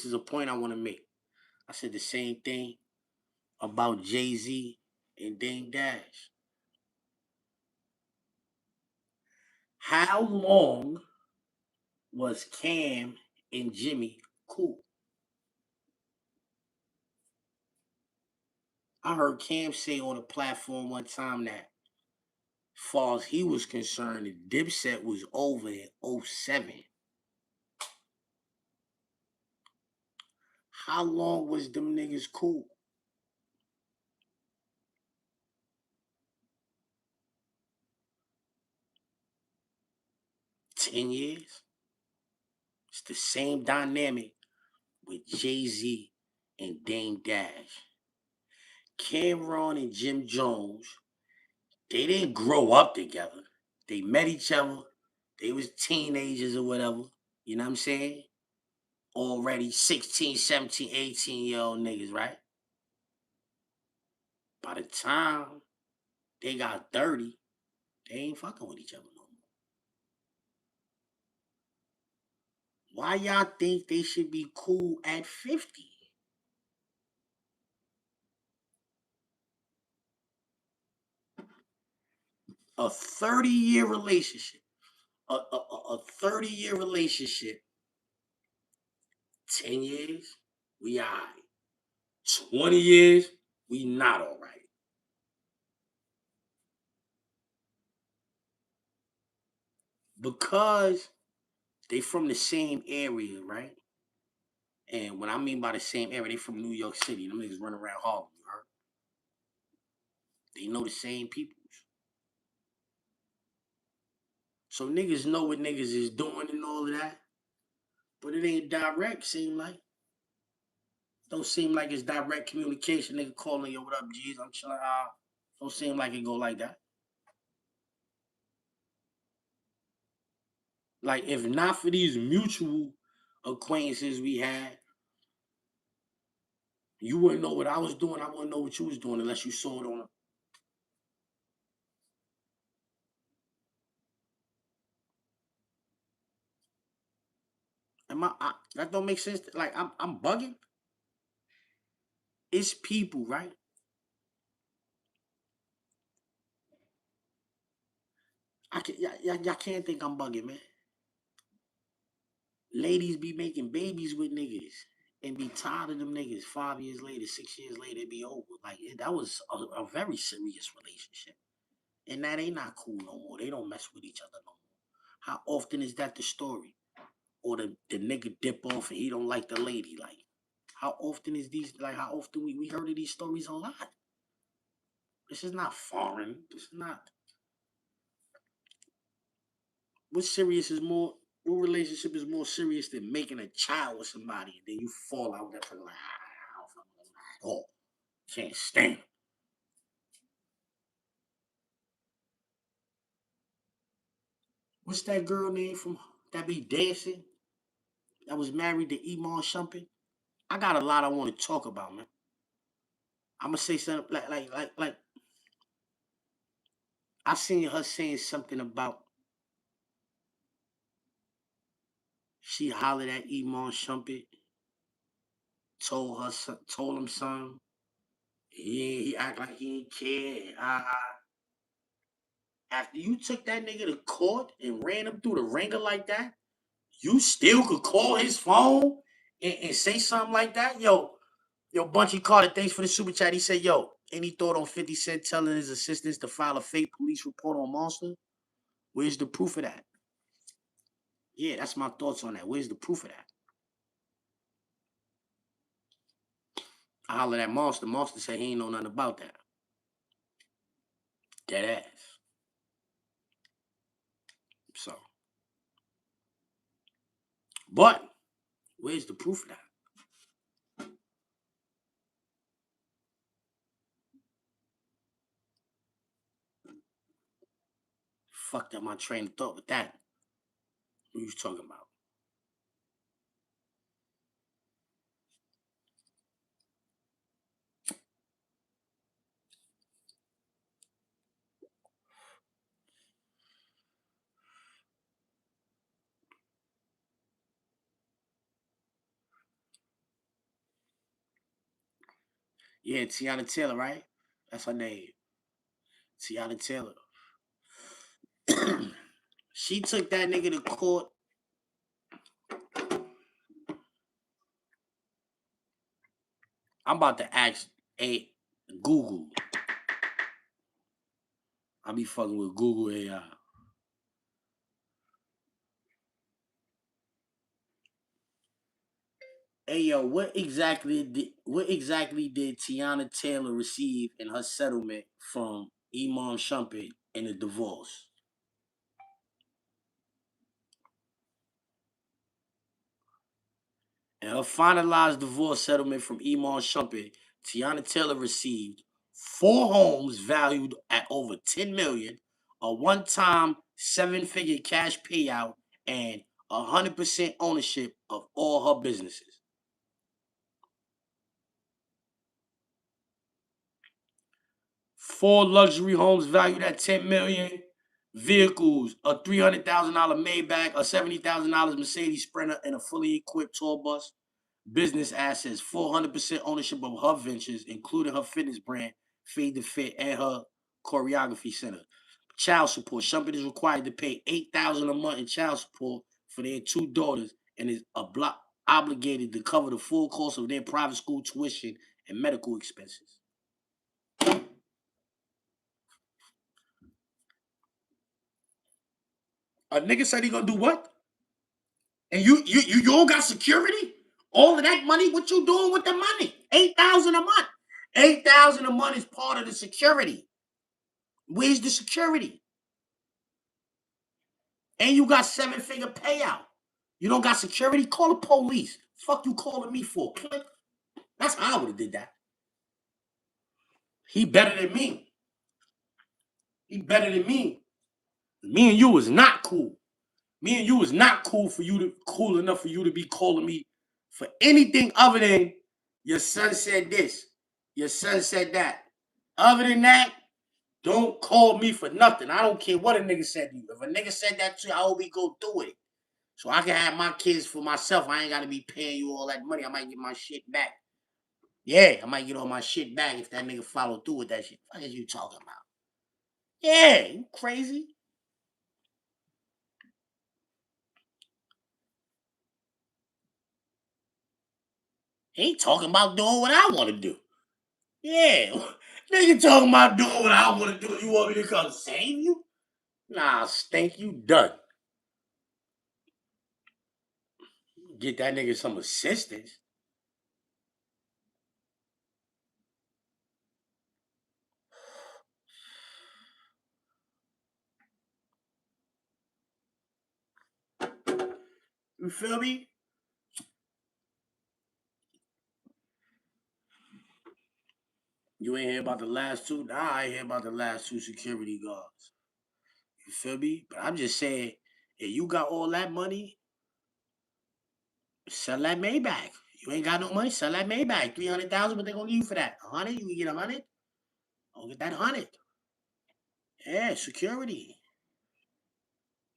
is a point I want to make. I said the same thing about Jay-Z and Dame Dash. How long was Cam and Jimmy cool? I heard Cam say on a platform one time that, as far as he was concerned, the Dipset was over in 07. How long was them niggas cool? 10 years? It's the same dynamic with Jay-Z and Dame Dash. Cameron and Jim Jones, they didn't grow up together. They met each other. They was teenagers or whatever. You know what I'm saying? Already 16, 17, 18-year-old niggas, right? By the time they got 30, they ain't fucking with each other no more. Why y'all think they should be cool at 50? A 30-year relationship. A 30-year relationship. 10 years, we all right. 20 years, we not all right. Because they from the same area, right? And what I mean by the same area, they from New York City. Them niggas run around Harlem, you heard? They know the same people. So niggas know what niggas is doing and all of that. But it ain't direct, seem like. Don't seem like it's direct communication. Nigga calling, yo, what up, G's? I'm chilling. Don't seem like it go like that. Like, if not for these mutual acquaintances we had, you wouldn't know what I was doing. I wouldn't know what you was doing unless you saw it on. That don't make sense. Like, I'm bugging. It's people, right? Y'all can't think I'm bugging, man. Ladies be making babies with niggas and be tired of them niggas 5 years later, 6 years later, it be over. Like, that was a very serious relationship. And that ain't not cool no more. They don't mess with each other no more. How often is that the story? Or the nigga dip off and he don't like the lady. Like, how often is these, like, how often we heard of these stories a lot? This is not foreign. This is not. What serious is more, what relationship is more serious than making a child with somebody and then you fall out there for like, I don't fucking know at all. Can't stand it. What's that girl name from that be dancing? That was married to Iman Shumpert? I got a lot I want to talk about, man. I'm gonna say something like I seen her saying something about she hollered at Iman Shumpert, told him something. He act like he ain't care. After you took that nigga to court and ran him through the ringer like that, you still could call his phone and say something like that? Yo, Bunchy Carter, thanks for the super chat. He said, yo, any thought on 50 Cent telling his assistants to file a fake police report on Monster? Where's the proof of that? Yeah, that's my thoughts on that. Where's the proof of that? I hollered at Monster. Monster said he ain't know nothing about that. Dead ass. So, but where's the proof of that? Fucked up my train of thought with that. What you talking about? Yeah, Tiana Taylor, right? That's her name. Tiana Taylor. She took that nigga to court. I'm about to ask Google. I be fucking with Google AI. Hey yo, what exactly did Tiana Taylor receive in her settlement from Iman Shumpert in the divorce? In her finalized divorce settlement from Iman Shumpert, Tiana Taylor received 4 homes valued at over $10 million, a one-time 7-figure cash payout, and 100% ownership of all her businesses. 4 luxury homes valued at $10 million, vehicles, a $300,000 Maybach, a $70,000 Mercedes Sprinter, and a fully equipped tour bus. Business assets, 400% ownership of her ventures, including her fitness brand, Fade to Fit, and her choreography center. child support. Shumpert is required to pay $8,000 a month in child support for their 2 daughters and is obligated to cover the full cost of their private school tuition and medical expenses. A nigga said he gonna do what? And you don't got security? All of that money, what you doing with the money? $8,000 a month. $8,000 a month is part of the security. Where's the security? And you got 7-figure payout. You don't got security? Call the police. Fuck you calling me for? Click. That's how I would have did that. He better than me. He better than me. Me and you was not cool. Me and you was not cool enough for you to be calling me for anything other than your son said this, your son said that. Other than that, don't call me for nothing. I don't care what a nigga said to you. If a nigga said that to you, I hope he go through it. So I can have my kids for myself. I ain't got to be paying you all that money. I might get my shit back. Yeah, I might get all my shit back if that nigga follow through with that shit. What is you talking about? Yeah, you crazy? He ain't talking about doing what I want to do. Yeah, nigga talking about doing what I want to do. You want me to come save you? Nah, stink, you done. Get that nigga some assistance. You feel me? You ain't hear about the last 2? Nah, I ain't hear about the last 2 security guards. You feel me? But I'm just saying, if you got all that money, sell that Maybach. You ain't got no money, sell that Maybach. 300,000, what they gonna give you for that? 100? You can get 100? I'll get that 100. Yeah, security.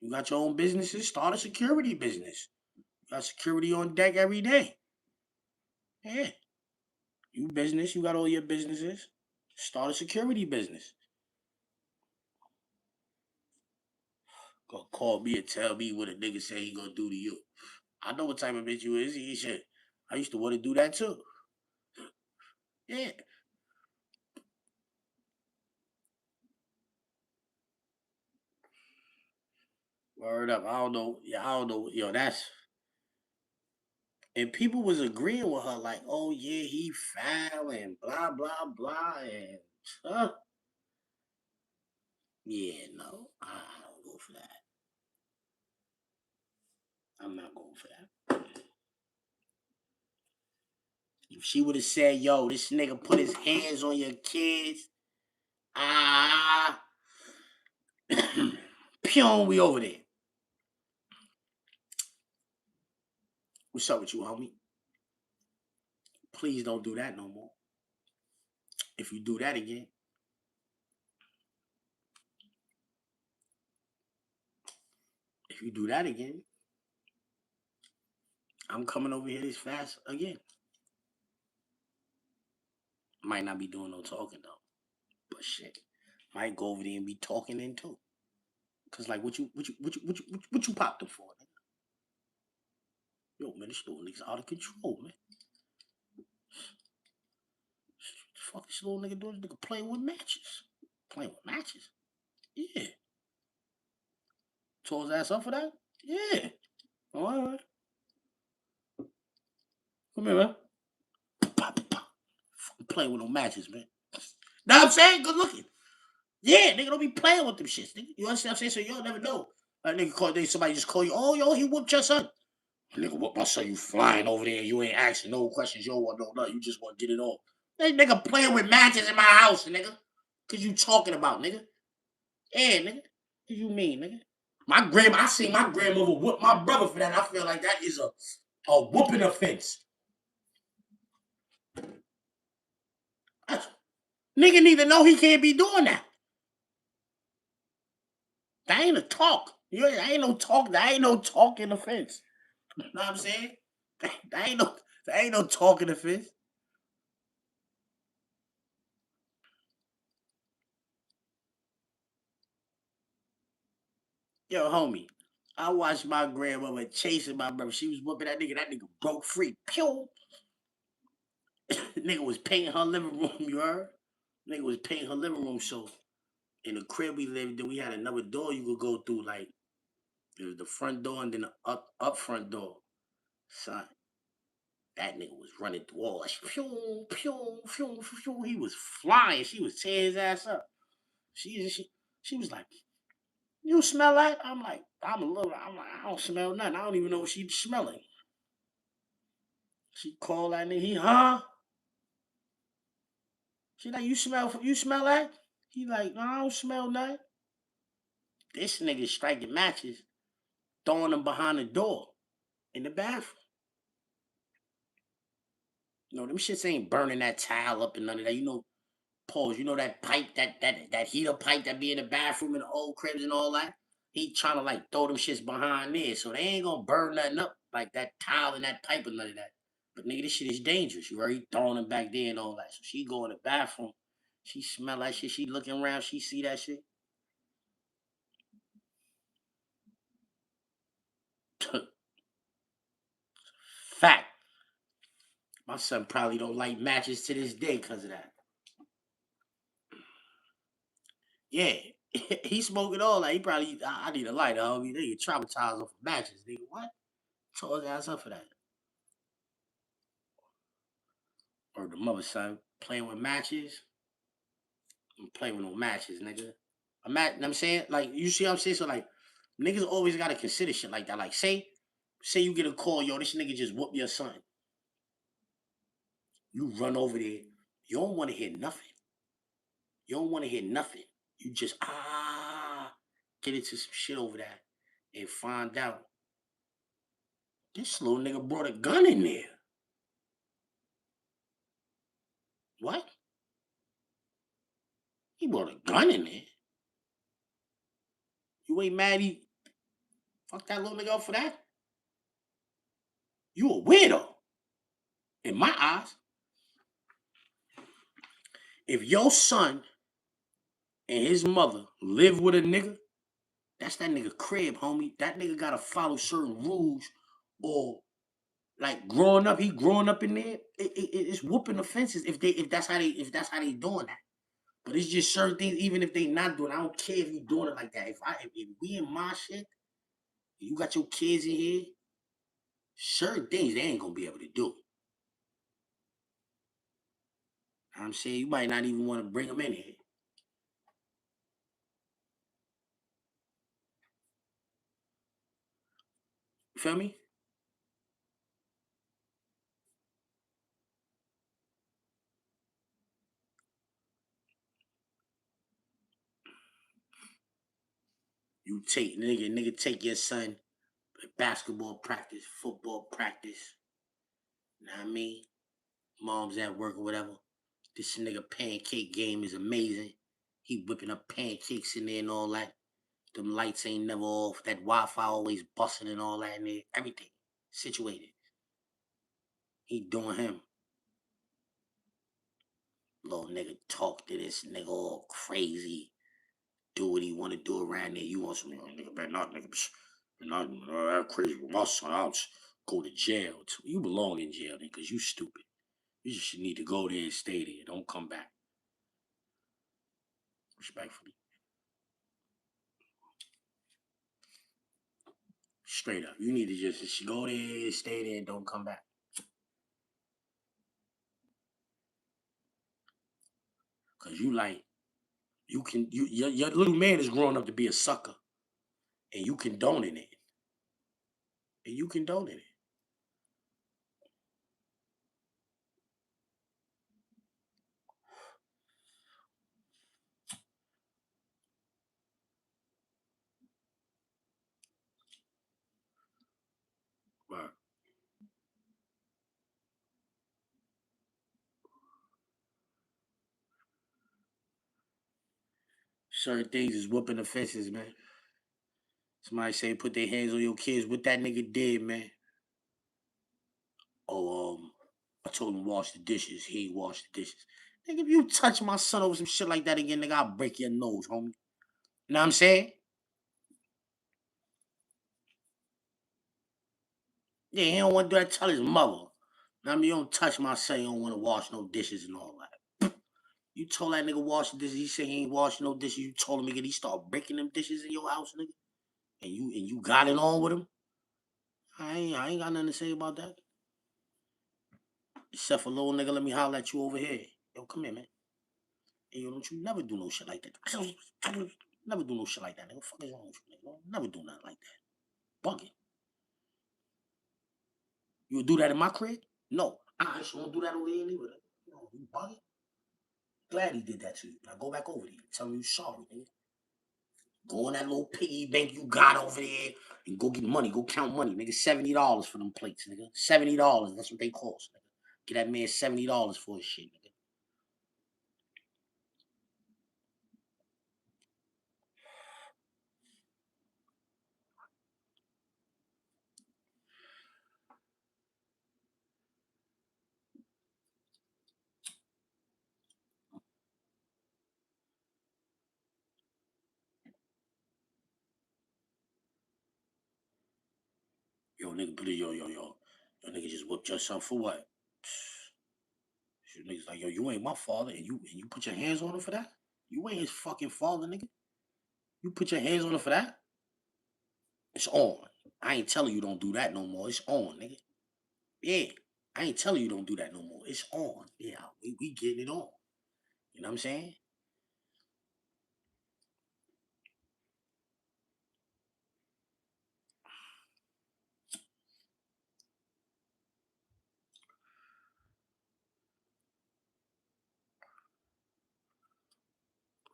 You got your own businesses, start a security business. You got security on deck every day. Yeah. You business, you got all your businesses. Start a security business. Gonna call me and tell me what a nigga say he gonna do to you. I know what type of bitch you is. He shit. I used to want to do that too. Yeah. Word up. I don't know. Yeah, I don't know. Yo, that's. And people was agreeing with her, like, oh yeah, he foul and blah blah blah and yeah, no, I don't go for that. I'm not going for that. If she would have said, yo, this nigga put his hands on your kids, pew, we over there. What's up with you, homie? Please don't do that no more. If you do that again, I'm coming over here this fast again. Might not be doing no talking though, but shit, might go over there and be talking then too. Cause like, what you popped them for? Nigga? Yo, man, this little nigga's out of control, man. Fuck this little nigga doing? This nigga playing with matches. Playing with matches? Yeah. Tore his ass up for that? Yeah. All right. Come here, man. Playing with no matches, man. Know what I'm saying? Good looking. Yeah, nigga, don't be playing with them shits, nigga. You understand what I'm saying? So you'll never know. Somebody just call you, oh, yo, he whooped your son. Nigga, whoop my son, you flying over there, you ain't asking no questions, you don't want no nothing, you just want to get it off. That nigga playing with matches in my house, nigga. Cause you talking about, nigga. Yeah, nigga. What you mean, nigga? I seen my grandmother whoop my brother for that. I feel like that is a whooping offense. Nigga need to know he can't be doing that. That ain't a talk. That ain't no talk. That ain't no talking offense. You know what I'm saying? That ain't no talking offense. Yo, homie, I watched my grandmother chasing my brother. She was whooping that nigga. That nigga broke free. Pew! Nigga was painting her living room, you heard? Nigga was painting her living room. So in the crib we lived in, we had another door you could go through. Like, there was the front door and then the up front door. Son, that nigga was running through all that. Pew, pew, pew, pew. He was flying. She was tearing his ass up. She was like, you smell that? I'm like, I'm like, I don't smell nothing. I don't even know what she's smelling. She called that nigga, he, huh? She like, you smell that? He like, no, I don't smell nothing. This nigga striking matches, throwing them behind the door in the bathroom. You know, them shits ain't burning that tile up and none of that. You know, pause. You know that pipe, that heater pipe that be in the bathroom in the old cribs and all that? He trying to like throw them shits behind there. So they ain't gonna burn nothing up like that tile and that pipe and none of that. But nigga, this shit is dangerous. You already throwing them back there and all that. So she go in the bathroom. She smell that shit. She looking around. She see that shit. Fact. My son probably don't light matches to this day because of that. Yeah. He smoking all that. He probably, I need a lighter, homie. They get traumatized off of matches. Nigga, what? Tore his ass up for that. Or the mother son playing with matches. I'm playing with no matches, nigga. You know what I'm saying? Like, you see what I'm saying? So, like, niggas always got to consider shit like that. Like, say you get a call, yo, this nigga just whooped your son. You run over there. You don't want to hear nothing. You don't want to hear nothing. You just, get into some shit over that and find out this little nigga brought a gun in there. What? He brought a gun in there? You ain't mad he fucked that little nigga up for that? You a weirdo. In my eyes. If your son and his mother live with a nigga, that's that nigga crib, homie. That nigga gotta follow certain rules, or like he growing up in there. It's whooping offenses if that's how they doing that. But it's just certain things, even if they not doing it, I don't care if you doing it like that. If we in my shit, you got your kids in here, certain things they ain't gonna be able to do. I'm saying you might not even want to bring them in here. You feel me? You take nigga take your son to basketball practice, football practice. Know what I mean? Mom's at work or whatever. This nigga pancake game is amazing. He whipping up pancakes in there and all that. Them lights ain't never off. That Wi-Fi always busting and all that in there. Everything situated. He doing him. Little nigga talk to this nigga all crazy. Do what he want to do around there. You want some nigga, better not, nigga. Better not crazy with my son. I'll just go to jail. You belong in jail because you stupid. You just need to go there and stay there. Don't come back. Respectfully. Straight up. You need to just go there, stay there, and don't come back. Cause your little man is growing up to be a sucker. And you condoning it. Right. Certain things is whooping the fences, man. Somebody say put their hands on your kids. What that nigga did, man. Oh, I told him wash the dishes. He ain't wash the dishes. Nigga, if you touch my son over some shit like that again, nigga, I'll break your nose, homie. You know what I'm saying? Yeah, he don't want to do that. Tell his mother. I mean, you don't touch my son. You don't want to wash no dishes and all that. You told that nigga wash the dishes. He said he ain't washing no dishes. You told him, nigga, he start breaking them dishes in your house, nigga. And you got it on with him. I ain't got nothing to say about that. Except for little nigga, let me holler at you over here. Yo, come here, man. Hey, yo, don't you never do no shit like that. Never do no shit like that, nigga. Fuck is wrong with you, nigga? Never do nothing like that. Bugging. You would do that in my crib? No. I just won't do that over here anyway. You bugging? Glad he did that to you. Now go back over there. Tell him you sorry, nigga. Go in that little piggy bank you got over there and go get money. Go count money, nigga. $70 for them plates, nigga. $70. That's what they cost, nigga. Get that man $70 for his shit, nigga. Yo, nigga, put it, yo. Yo, nigga, just whooped yourself for what? Shit, niggas like, yo, you ain't my father, and you put your hands on him for that? You ain't his fucking father, nigga. You put your hands on him for that? It's on. I ain't telling you don't do that no more. It's on, nigga. Yeah. I ain't telling you don't do that no more. It's on. Yeah, we getting it on. You know what I'm saying?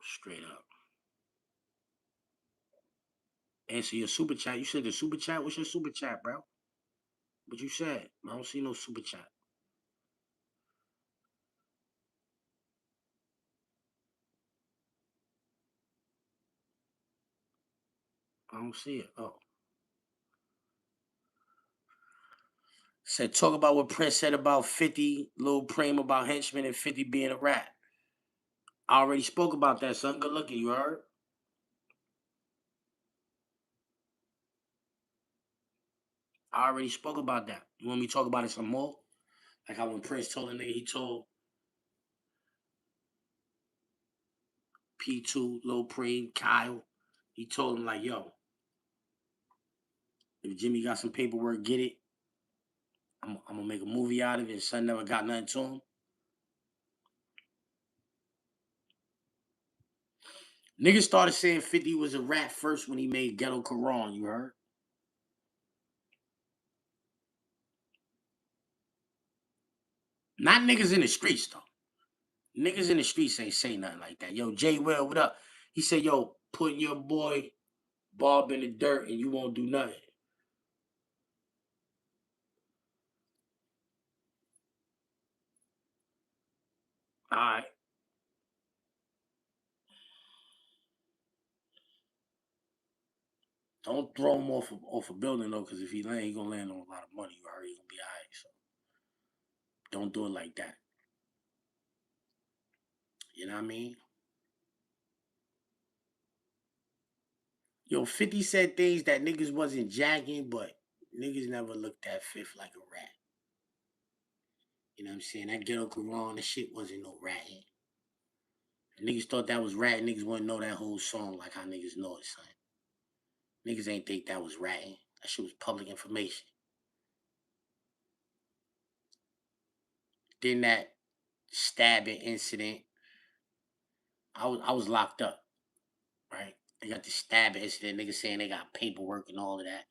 Straight up. Answer your super chat. You said the super chat? What's your super chat, bro? What you said? I don't see no super chat. I don't see it. Oh. Said talk about what Prince said about 50, Lil Prem about Henchman and 50 being a rat. I already spoke about that, son. Good looking, you heard? I already spoke about that. You want me to talk about it some more? Like how when Prince told a nigga, he told P2, Lil Prem, Kyle, he told him like, yo, if Jimmy got some paperwork, get it. I'm gonna make a movie out of it. His son never got nothing to him. Niggas started saying 50 was a rat first when he made Ghetto Quran, you heard? Not niggas in the streets, though. Niggas in the streets ain't say nothing like that. Yo, Jay Will, what up? He said, yo, put your boy Bob in the dirt and you won't do nothing. All right. Don't throw him off a building, though, because if he land, he going to land on a lot of money. You already going to be all right. So don't do it like that. You know what I mean? Yo, 50 said things that niggas wasn't jacking, but niggas never looked at Fifth like a rat. You know what I'm saying? That Ghetto Quran, that shit wasn't no ratting. Niggas thought that was rat. Niggas wouldn't know that whole song like how niggas know it, son. Niggas ain't think that was ratting. That shit was public information. Then that stabbing incident, I was locked up, right? They got the stabbing incident. Niggas saying they got paperwork and all of that.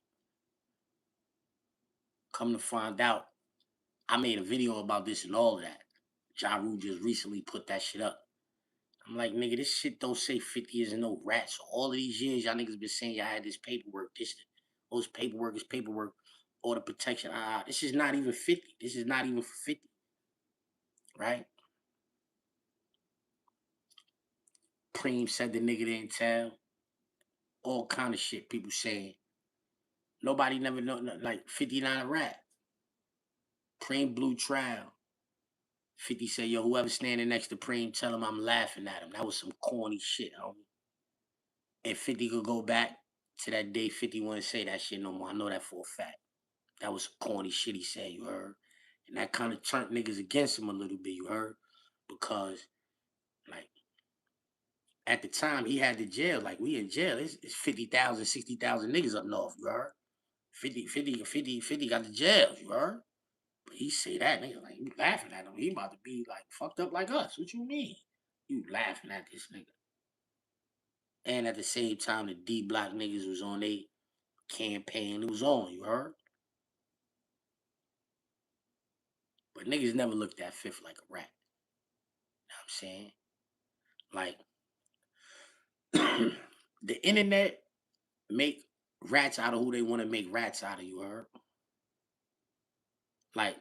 Come to find out, I made a video about this and all of that. Ja Rule just recently put that shit up. I'm like, nigga, this shit don't say 50 isn't no rat. So all of these years, y'all niggas been saying y'all had this paperwork. This paperwork is paperwork. Order protection. This is not even 50. This is not even for 50. Right? Preem said the nigga didn't tell. All kind of shit people saying. Nobody never know, like 59 a rat. Preem blew trial. 50 said, yo, whoever standing next to Preem, tell him I'm laughing at him. That was some corny shit, homie. And 50 could go back to that day 50 wouldn't say that shit no more. I know that for a fact. That was some corny shit he said, you heard? And that kind of turned niggas against him a little bit, you heard? Because, like, at the time he had the jail, like, we in jail, it's 50,000, 60,000 niggas up north, you heard? 50 got the jails, you heard? But he say that, nigga, like, you laughing at him. He about to be, like, fucked up like us. What you mean? You laughing at this nigga. And at the same time, the D-Block niggas was on their campaign. It was on, you heard? But niggas never looked at Fifth like a rat. You know what I'm saying? Like, the internet make rats out of who they want to make rats out of, you heard? Like,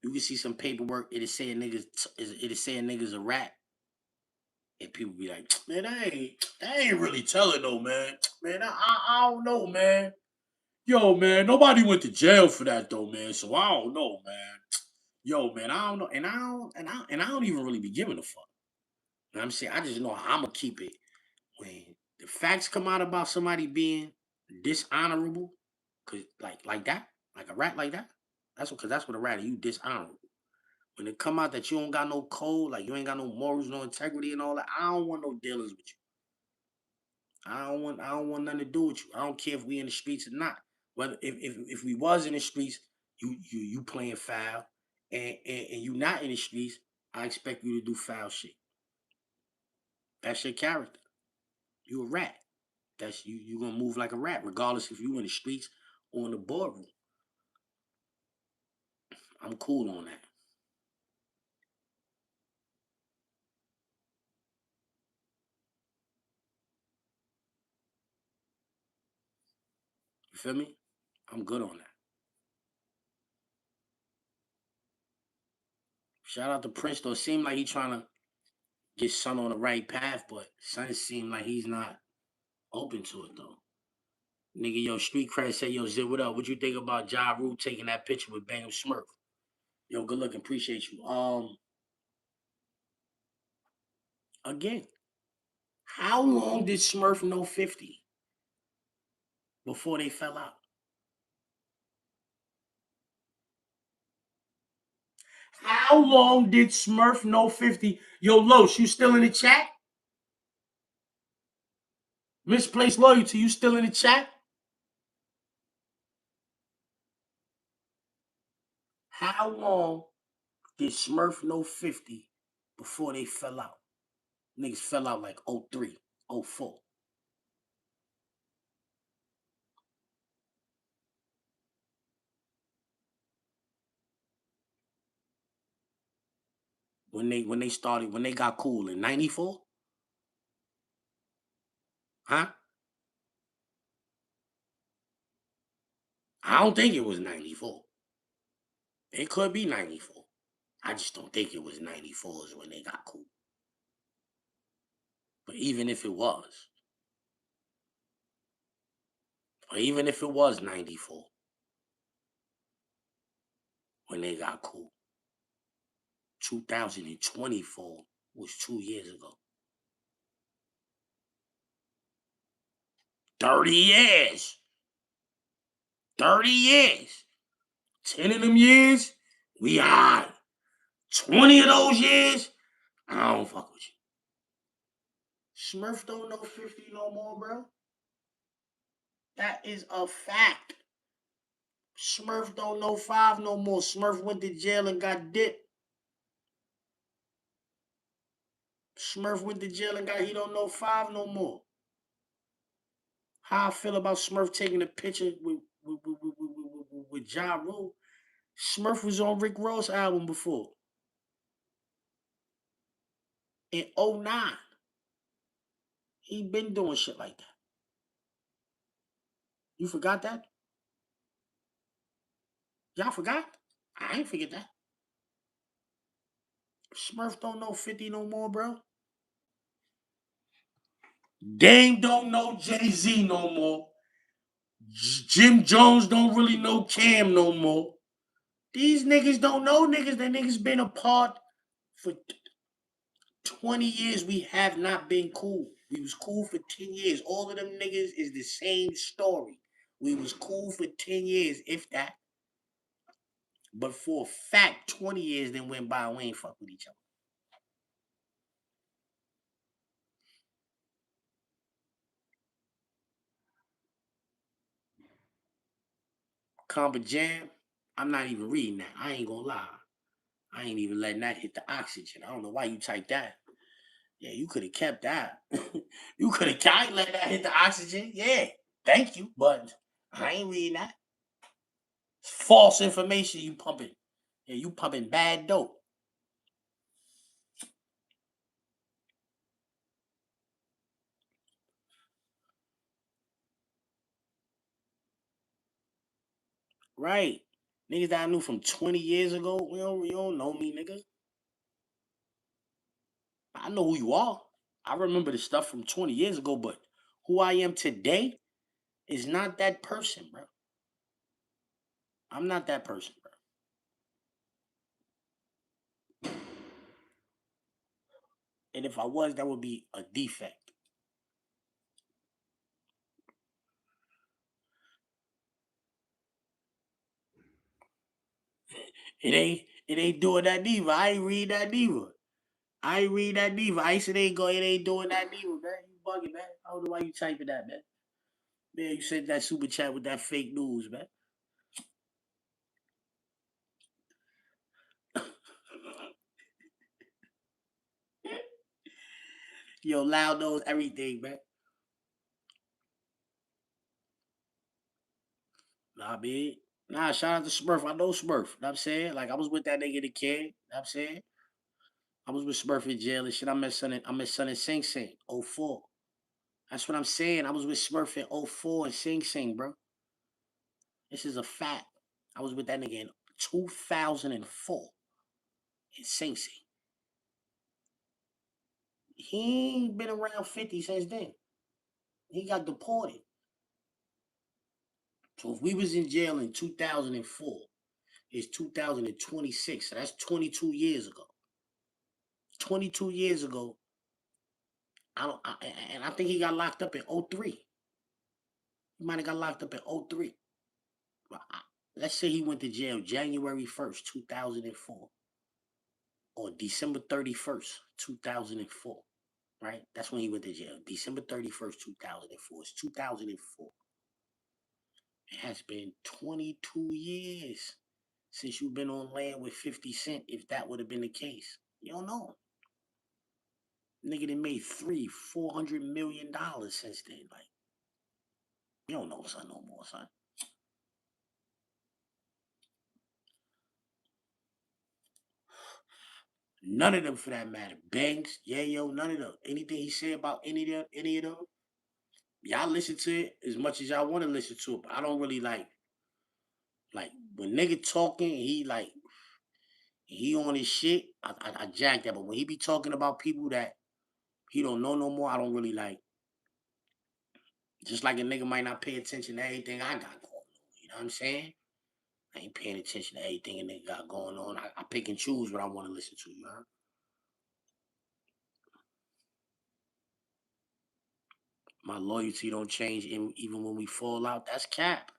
you can see some paperwork, it is saying niggas a rat. And people be like, man, that ain't really telling though, man. Man, I don't know, man. Yo, man, nobody went to jail for that though, man. So I don't know, man. Yo, man, I don't know. And I don't even really be giving a fuck. You know what I'm saying? I just know I'ma keep it when the facts come out about somebody being dishonorable, cause like that, like a rat like that. That's what a rat is, you dishonorable. When it come out that you don't got no code, like you ain't got no morals, no integrity and all that, I don't want no dealings with you. I don't want nothing to do with you. I don't care if we in the streets or not. Whether if we was in the streets, you playing foul, and you not in the streets, I expect you to do foul shit. That's your character. You a rat. That's you. You gonna move like a rat, regardless if you in the streets or in the boardroom. I'm cool on that. You feel me? I'm good on that. Shout out to Prince though. Seem like he trying to get Son on the right path, but Son seem like he's not open to it though. Nigga, yo, Street Cred say, yo, Zip, what up? What you think about Ja Rule taking that picture with Bangum Smurf? Yo, good looking, appreciate you. Again, how long did Smurf know 50 before they fell out? How long did Smurf know 50? Yo, Los, you still in the chat? Misplaced loyalty, you still in the chat? How long did Smurf know 50 before they fell out? Niggas fell out like 03, 04. When they got cool in 94? Huh? I don't think it was 94. It could be 94. I just don't think it was 94 is when they got cool. But even if it was, or even if it was 94 when they got cool, 2024 was 2 years ago. 30 years. 30 years. 10 of them years, we high. 20 of those years, I don't fuck with you. Smurf don't know 50 no more, bro. That is a fact. Smurf don't know 5 no more. Smurf went to jail and got dipped. Smurf went to jail and he don't know 5 no more. How I feel about Smurf taking a picture with Ja Rule. Smurf was on Rick Ross' album before. In 09. He been doing shit like that. You forgot that? Y'all forgot? I ain't forget that. Smurf don't know 50 no more, bro. Dame don't know Jay-Z no more. Jim Jones don't really know Cam no more. These niggas don't know niggas. That niggas been apart for 20 years. We have not been cool. We was cool for 10 years. All of them niggas is the same story. We was cool for 10 years, if that. But for a fact, 20 years then went by and we ain't fuck with each other. Compa Jam, I'm not even reading that. I ain't gonna lie. I ain't even letting that hit the oxygen. I don't know why you typed that. Yeah, you could have kept that. You could have kind let that hit the oxygen. Yeah, thank you. But I ain't reading that. It's false information you pumping. Yeah, you pumping bad dope. Right. Niggas that I knew from 20 years ago, you don't know me, nigga. I know who you are. I remember the stuff from 20 years ago, but who I am today is not that person, bro. I'm not that person, bro. And if I was, that would be a defect. It ain't doing that neither. I ain't read that neither. I ain't read that neither. I said it ain't doing that neither, man. You bugging, man. I don't know why you typing that, man. Man, you sent that super chat with that fake news, man. Yo, Loud knows everything, man. Nah, man. Nah, shout out to Smurf. I know Smurf. Know what I'm saying? Like, I was with that nigga the kid. Know what I'm saying? I was with Smurf in jail and shit. I met Son in Sing Sing, '04. That's what I'm saying. I was with Smurf in '04 and Sing Sing, bro. This is a fact. I was with that nigga in 2004 in Sing Sing. He ain't been around 50 since then. He got deported. So if we was in jail in 2004, it's 2026. So that's 22 years ago. 22 years ago, and I think he got locked up in '03. He might have got locked up in '03. Let's say he went to jail January 1st, 2004, or December 31st, 2004. Right? That's when he went to jail. December 31st, 2004. It's 2004. It has been 22 years since you've been on land with 50 Cent, if that would have been the case. You don't know. Nigga done made $400 million since then. Like, you don't know son no more, son. None of them for that matter. Banks, yeah, yo, none of them. Anything he said about any of them, y'all listen to it as much as y'all want to listen to it. But I don't really like when nigga talking, he on his shit. I jack that. But when he be talking about people that he don't know no more, I don't really like. Just like a nigga might not pay attention to everything I got going on. You know what I'm saying? I ain't paying attention to everything a nigga got going on. I pick and choose what I want to listen to, you know? My loyalty don't change even when we fall out. That's cap.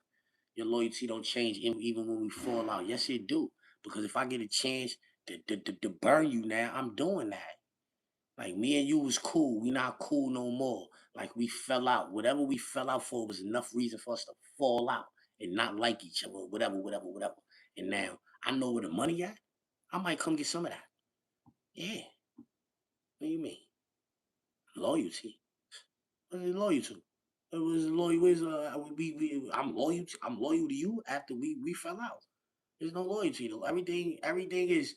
Your loyalty don't change even when we fall out. Yes, it do. Because if I get a chance to burn you now, I'm doing that. Like me and you was cool. We not cool no more. Like we fell out. Whatever we fell out for was enough reason for us to fall out and not like each other. Whatever. And now I know where the money at. I might come get some of that. Yeah. What do you mean? Loyalty. What is loyal to? It was loyal. I'm loyal to you after we fell out. There's no loyalty though. Everything is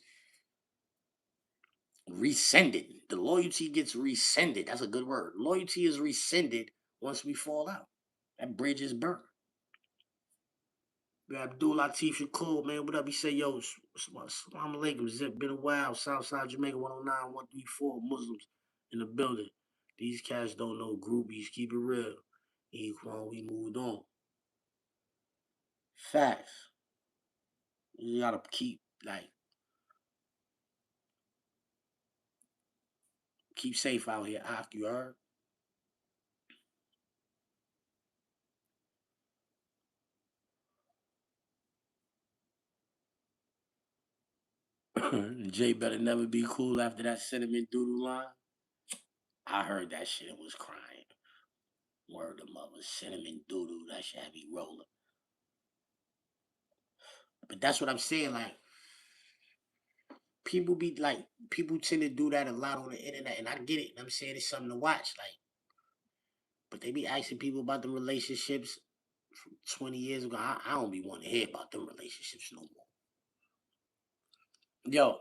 rescinded. The loyalty gets rescinded. That's a good word. Loyalty is rescinded once we fall out. That bridge is burnt. We got Abdul Latif Shakur, man. What up? He say, yo, Salam alaikum. Zip, been a while. Southside Jamaica 109, 134 Muslims in the building. These cats don't know groupies. Keep it real. Equan, we moved on. Facts. You gotta keep safe out here. You heard? Jay better never be cool after that cinnamon doodle line. I heard that shit and was crying. Word of mother, cinnamon doodle, that shit had me rolling. But that's what I'm saying, like, people tend to do that a lot on the internet, and I get it. And I'm saying it's something to watch, like, but they be asking people about the relationships from 20 years ago. I don't be wanting to hear about them relationships no more. Yo,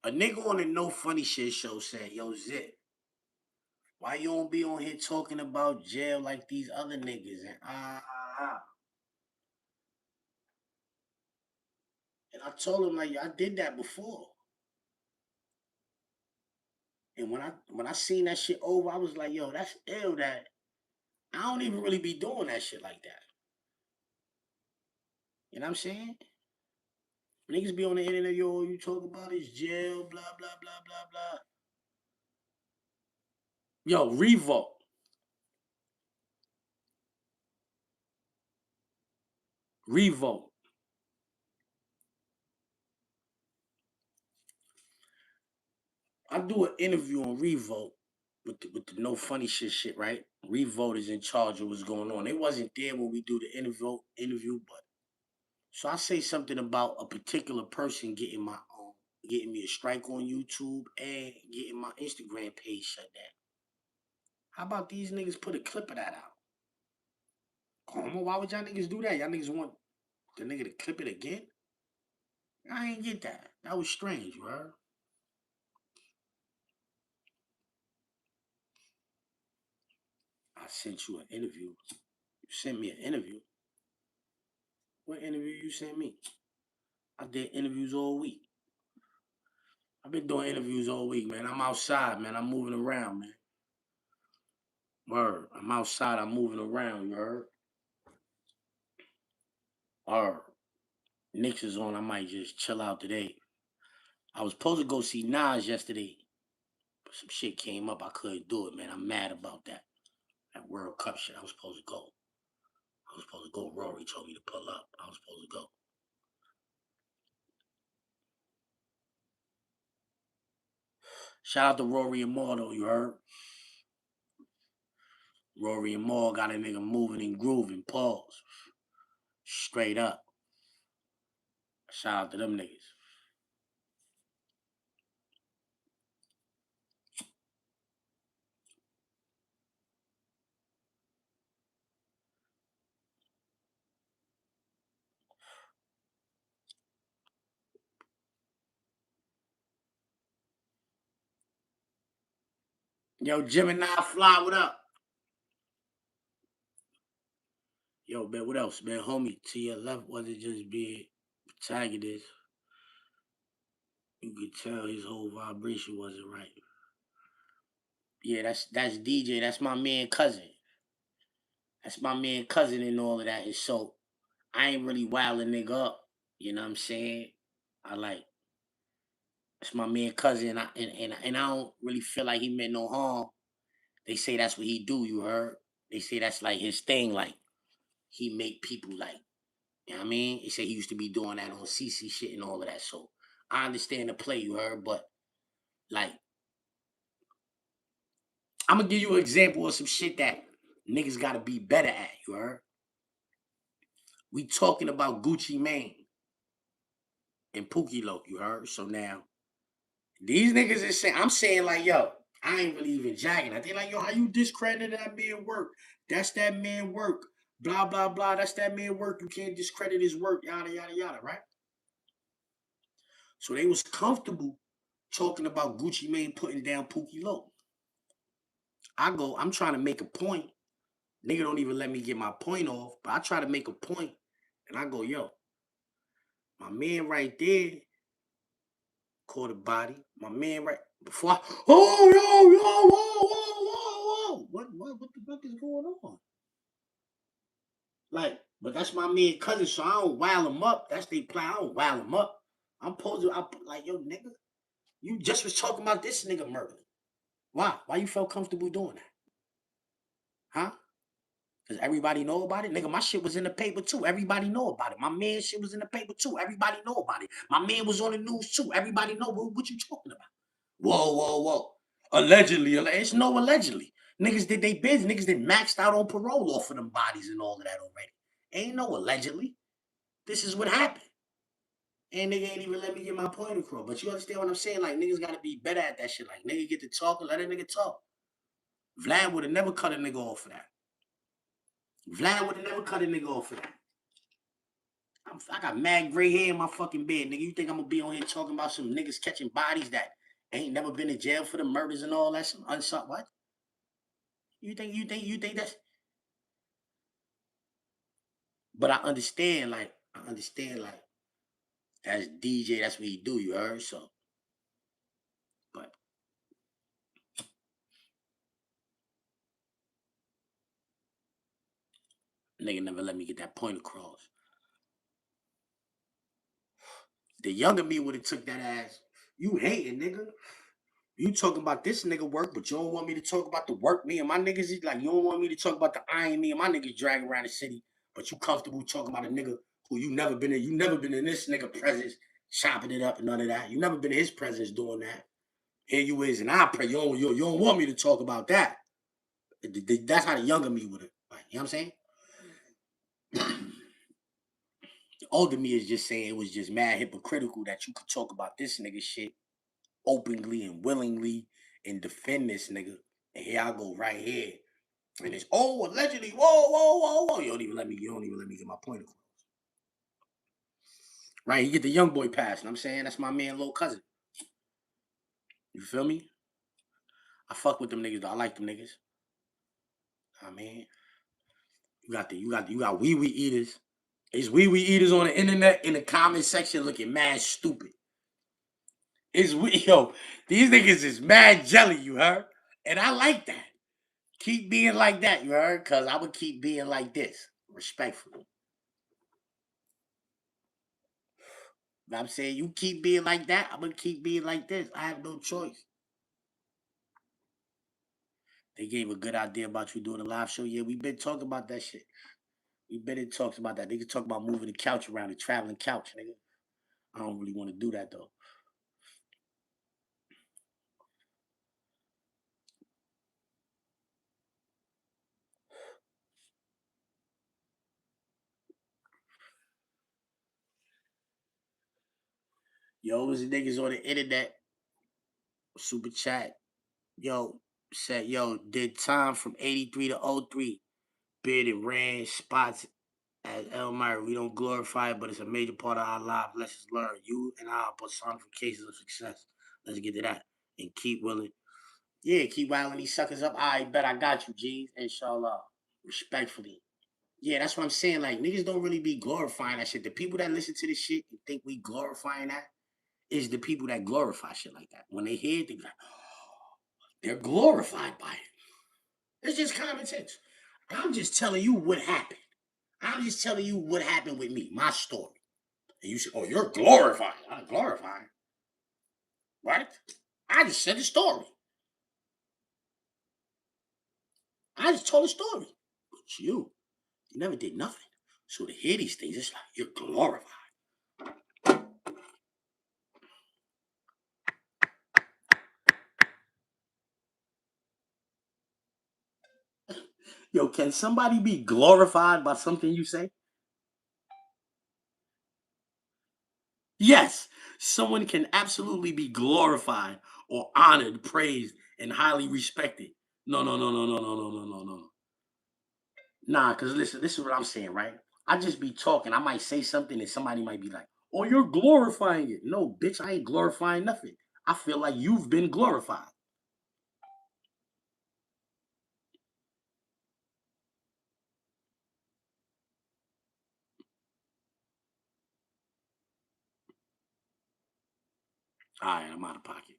a nigga on the No Funny Shit show said, yo, Zip, why you don't be on here talking about jail like these other niggas? And I told him, like, I did that before. And when I seen that shit over, I was like, yo, that's ill that I don't even really be doing that shit like that. You know what I'm saying? Niggas be on the internet, yo, you talk about is jail, blah, blah, blah, blah, blah. Yo, Revolt. Revolt. I do an interview on Revolt with the No Funny Shit, right? Revolt is in charge of what's going on. They wasn't there when we do the interview, but so I say something about a particular person getting me a strike on YouTube and getting my Instagram page shut down. How about these niggas put a clip of that out? Come on, why would y'all niggas do that? Y'all niggas want the nigga to clip it again? I ain't get that. That was strange, bro. I sent you an interview. You sent me an interview. What interview you sent me? I did interviews all week. I've been doing interviews all week, man. I'm outside, man. I'm moving around, man. Word. I'm outside. I'm moving around, you heard? Word. Knicks is on. I might just chill out today. I was supposed to go see Nas yesterday, but some shit came up. I couldn't do it, man. I'm mad about that. That World Cup shit. I was supposed to go. Rory told me to pull up. I was supposed to go. Shout out to Rory and Maul, though, you heard? Rory and Maul got a nigga moving and grooving. Pause. Straight up. Shout out to them niggas. Yo, Gemini Fly, what up? Yo, man, what else, man? Homie, to your left wasn't just being protagonist. You could tell his whole vibration wasn't right. Yeah, that's DJ. That's my man cousin. That's my man cousin and all of that. And so I ain't really wilding nigga up. You know what I'm saying? That's my man cousin, and I don't really feel like he meant no harm. They say that's what he do, you heard? They say that's like his thing, like he make people like, you know what I mean? They say he used to be doing that on CC shit and all of that. So I understand the play, you heard, but like, I'm gonna give you an example of some shit that niggas gotta be better at, you heard? We talking about Gucci Mane and Pookie Loc, you heard? So now, these niggas is saying, I'm saying like, yo, I ain't really even jacking. I think like, yo, how you discredited that man work? That's that man work. Blah, blah, blah. That's that man work. You can't discredit his work, yada, yada, yada, right? So they was comfortable talking about Gucci Mane putting down Pookie Loc. I'm trying to make a point. Nigga don't even let me get my point off, but I try to make a point, and I go, yo, my man right there caught a body. My man right before I, whoa. What the fuck is going on? Like, but that's my man cousin, so I don't wild him up. That's the plan. I don't wild him up. I'm supposed to, like, yo, nigga, you just was talking about this nigga murder. Why? Why you felt comfortable doing that? Huh? Because everybody know about it. Nigga, my shit was in the paper too. Everybody know about it. My man shit was in the paper too. Everybody know about it. My man was on the news too. Everybody know what you talking about. Whoa. Allegedly. It's no allegedly. Niggas did they biz. Niggas did maxed out on parole off of them bodies and all of that already. Ain't no allegedly. This is what happened. And nigga ain't even let me get my point across. But you understand what I'm saying? Like, niggas gotta be better at that shit. Like, nigga get to talk and let a nigga talk. Vlad would have never cut a nigga off for that. Vlad would have never cut a nigga off for that. I got mad gray hair in my fucking bed, nigga. You think I'm gonna be on here talking about some niggas catching bodies that ain't never been in jail for the murders and all that? Some what? You think that's? But I understand, like, as DJ, that's what he do. You heard? So, but nigga never let me get that point across. The younger me would have took that as, you hating, nigga. You talking about this nigga work, but you don't want me to talk about the work me and my niggas is like, you don't want me to talk about the iron me and my niggas dragging around the city, but you comfortable talking about a nigga who you never been in this nigga presence, chopping it up and none of that. You never been in his presence doing that. Here you is, and I pray you don't want me to talk about that. That's how the younger me would have, like, you know what I'm saying? The older me is just saying it was just mad hypocritical that you could talk about this nigga shit openly and willingly and defend this nigga. And here I go right here. And it's allegedly, whoa. You don't even let me get my point across. Right? You get the young boy pass, and I'm saying that's my man, little cousin. You feel me? I fuck with them niggas though. I like them niggas. I mean, you got wee eaters. It's wee eaters on the internet in the comment section looking mad stupid. These niggas is mad jelly, you heard? And I like that. Keep being like that, you heard? Because I would keep being like this, respectfully. I'm saying you keep being like that, I'm going to keep being like this. I have no choice. They gave a good idea about you doing a live show. Yeah, we've been talking about that shit. We've been in talks about that. They can talk about moving the couch around, the traveling couch, nigga. I don't really want to do that, though. Yo, was the niggas on the internet, super chat. Yo, said, did time from 83 to 03. Bid and ran spots as Elmira. We don't glorify it, but it's a major part of our life. Lessons learned. You and I are personifications of success. Let's get to that. And keep willing. Yeah, keep wilding these suckers up. I bet I got you, G's. Inshallah. Respectfully. Yeah, that's what I'm saying. Like, niggas don't really be glorifying that shit. The people that listen to this shit and think we glorifying that is the people that glorify shit like that. When they hear it, they be like, oh, they're glorified by it. It's just common sense. I'm just telling you what happened. I'm just telling you what happened with me, my story. And you say, oh, you're glorifying. I'm glorifying. Right? I just said the story. I just told a story. But you never did nothing. So to hear these things, it's like you're glorified. Yo, can somebody be glorified by something you say? Yes, someone can absolutely be glorified or honored, praised, and highly respected. No. Nah, because listen, this is what I'm saying, right? I just be talking. I might say something and somebody might be like, oh, you're glorifying it. No, bitch, I ain't glorifying nothing. I feel like you've been glorified. All right, I'm out of pocket.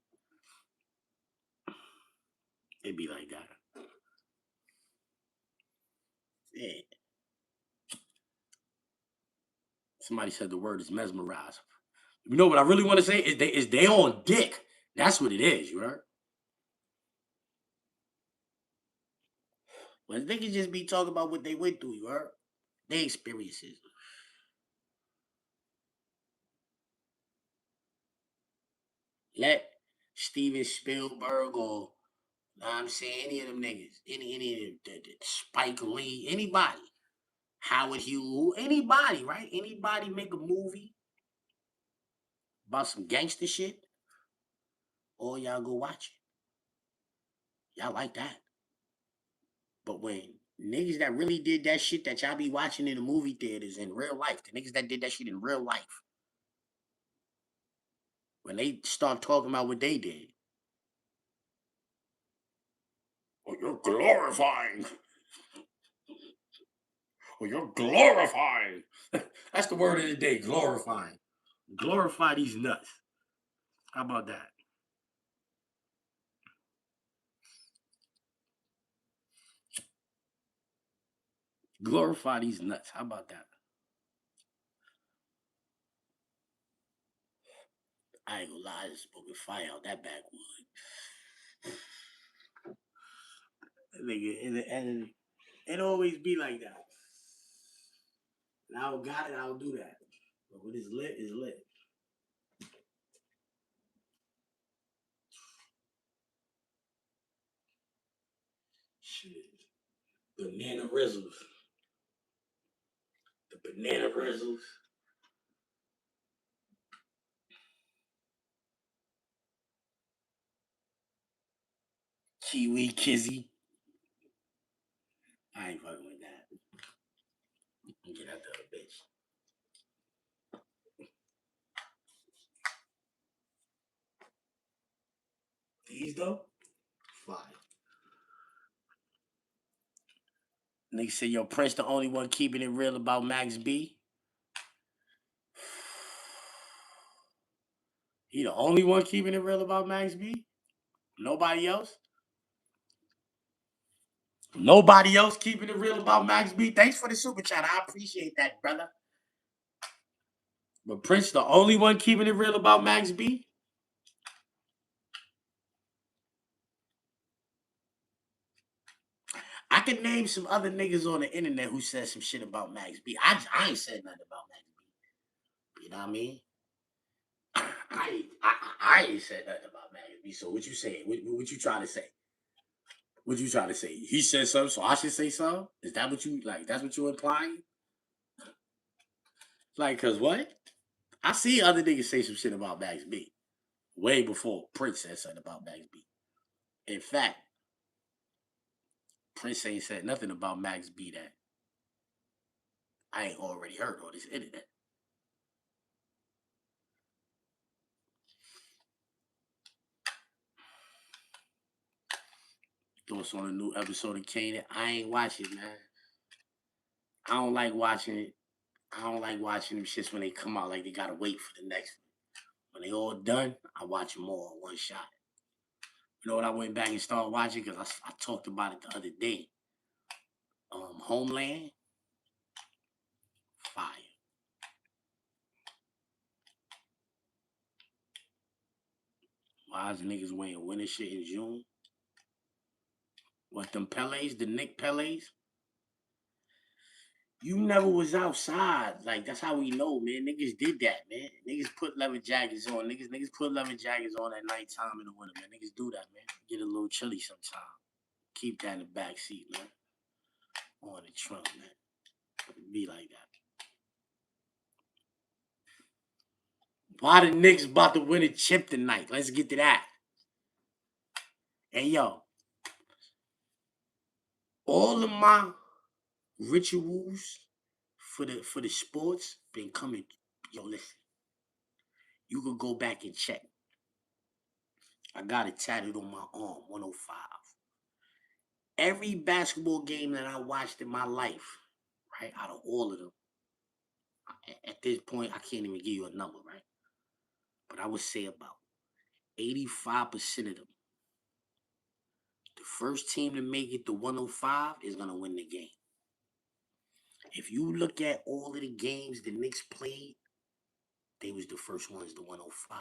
It'd be like that. Yeah. Somebody said the word is mesmerized. You know what I really want to say is they on dick. That's what it is, you heard? Well, niggas just be talking about what they went through, you heard? Their experiences. Let Steven Spielberg or I'm saying any of them niggas, any of them, Spike Lee, anybody, Howard Hughes, anybody, right? Anybody make a movie about some gangster shit, or y'all go watch it. Y'all like that. But when niggas that really did that shit that y'all be watching in the movie theaters in real life, the niggas that did that shit in real life, when they start talking about what they did, oh, you're glorifying. Oh, you're glorifying. That's the word of the day, glorifying. Glorify these nuts. How about that? Glorify these nuts. How about that? I ain't gonna lie, I just smoking fire out that backwood. Nigga, and it always be like that. And I got it, I'll do that. But when it's lit, it's lit. Shit. Banana Rizzles. The Banana Rizzles. Kiwi Kizzy. I ain't fucking with that. Get out the bitch. These though? Fine. Nigga say, yo, Prince the only one keeping it real about Max B. He the only one keeping it real about Max B? Nobody else? Nobody else keeping it real about Max B? Thanks for the super chat. I appreciate that, brother. But Prince the only one keeping it real about Max B? I can name some other niggas on the internet who said some shit about Max B. I ain't said nothing about Max B. You know what I mean? I ain't said nothing about Max B. So what you saying? What you trying to say? What you trying to say? He said something, so I should say something? Is that what you like? That's what you implying? Like, cause what? I see other niggas say some shit about Max B. Way before Prince said something about Max B. In fact, Prince ain't said nothing about Max B that I ain't already heard on this internet. Thoughts on a new episode of Kanan? I ain't watching, man. I don't like watching it. I don't like watching them shits when they come out. Like they gotta wait for the next one. When they all done, I watch them all in one shot. You know what? I went back and started watching because I talked about it the other day. Homeland, fire. Why is niggas wearing winter shit in June? What them Pelés, the Nick Pelés? You never was outside. Like, that's how we know, man. Niggas did that, man. Niggas put leather jackets on. Niggas put leather jackets on at nighttime in the winter, man. Niggas do that, man. Get a little chilly sometime. Keep that in the back seat, man. On the trunk, man. Be like that. Why the Knicks about to win a chip tonight? Let's get to that. And yo, all of my rituals for the sports been coming. Yo, listen. You could go back and check. I got it tattooed on my arm, 105. Every basketball game that I watched in my life, right, out of all of them, at this point, I can't even give you a number, right? But I would say about 85% of them, the first team to make it to 105 is going to win the game. If you look at all of the games the Knicks played, they was the first ones to 105.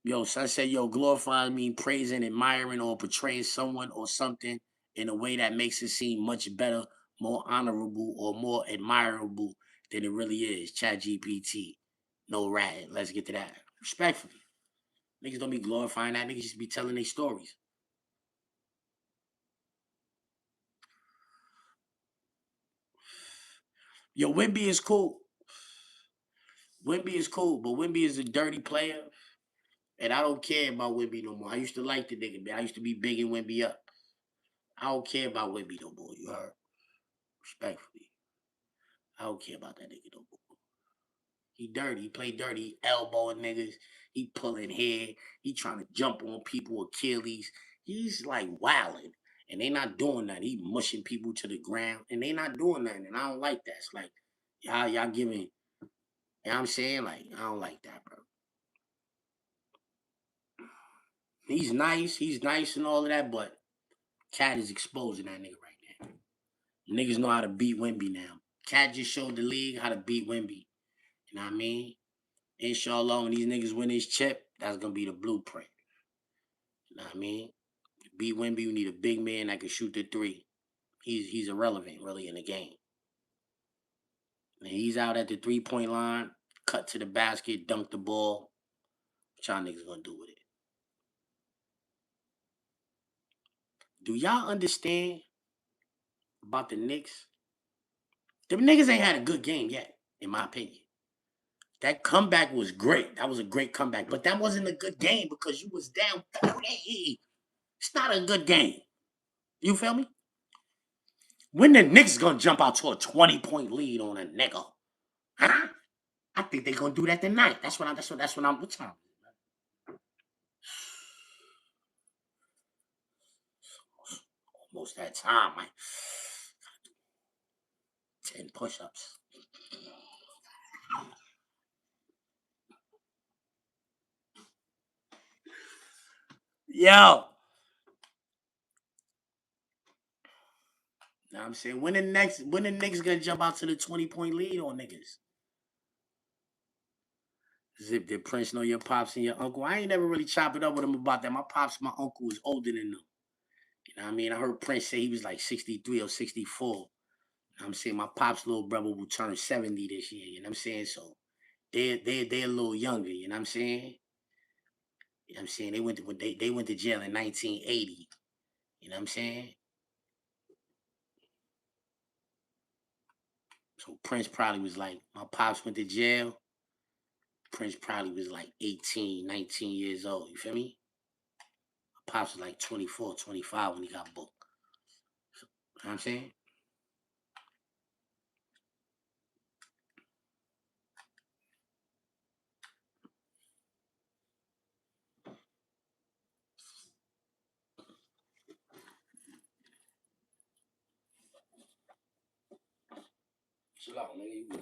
Yo, son said, yo, glorifying mean praising, admiring, or portraying someone or something in a way that makes it seem much better, more honorable, or more admirable than it really is. ChatGPT. No rat. Let's get to that. Respectfully. Niggas don't be glorifying that. Niggas just be telling their stories. Yo, Wimby is cool. Wimby is cool, but Wimby is a dirty player. And I don't care about Wimby no more. I used to like the nigga, man. I used to be bigging Wimby up. I don't care about Wimby no more, you heard? Respectfully. I don't care about that nigga no more. He dirty. He play dirty. He elbowing niggas. He pulling hair. He trying to jump on people, Achilles. He's like wilding. And they not doing that. He mushing people to the ground. And they not doing that. And I don't like that. It's like, y'all giving, you know what I'm saying? Like, I don't like that, bro. He's nice and all of that, but Cat is exposing that nigga right now. Niggas know how to beat Wimby now. Cat just showed the league how to beat Wimby. You know what I mean? Inshallah, when these niggas win this chip, that's gonna be the blueprint. You know what I mean? To beat Wimby, you need a big man that can shoot the three. He's irrelevant really in the game. And he's out at the 3-point line, cut to the basket, dunk the ball. What y'all niggas gonna do with it? Do y'all understand about the Knicks? Them niggas ain't had a good game yet, in my opinion. That comeback was great. That was a great comeback. But that wasn't a good game because you was down 30. It's not a good game. You feel me? When the Knicks gonna jump out to a 20-point lead on a nigga? Huh? I think they gonna do that tonight. That's what I'm what time? Almost that time, man. 10 push-ups. Yo. Now I'm saying when the Knicks gonna jump out to the 20-point lead on niggas? Zip, did Prince know your pops and your uncle? I ain't never really chop it up with him about that. My pops, my uncle was older than them. You know what I mean? I heard Prince say he was like 63 or 64. You know what I'm saying? My pop's little brother will turn 70 this year. You know what I'm saying? So they're a little younger. You know what I'm saying? You know what I'm saying? They went to jail in 1980. You know what I'm saying? So Prince probably was like, my pops went to jail. Prince probably was like 18, 19 years old. You feel me? My pops was like 24, 25 when he got booked. So, you know what I'm saying? Chill out, nigga.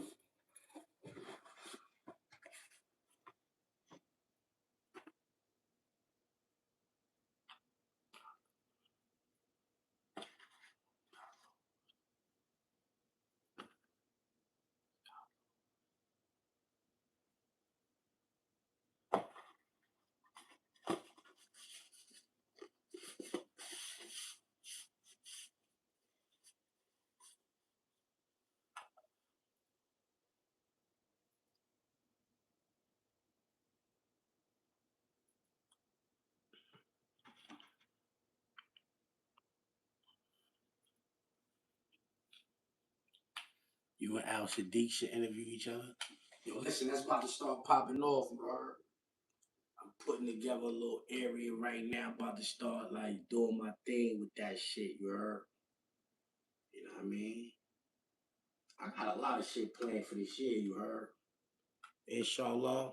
You and Al Sadiq should interview each other. Yo, listen, that's about to start popping off, bro. I'm putting together a little area right now, about to start like doing my thing with that shit, you heard? You know what I mean? I got a lot of shit planned for this year, you heard? Inshallah.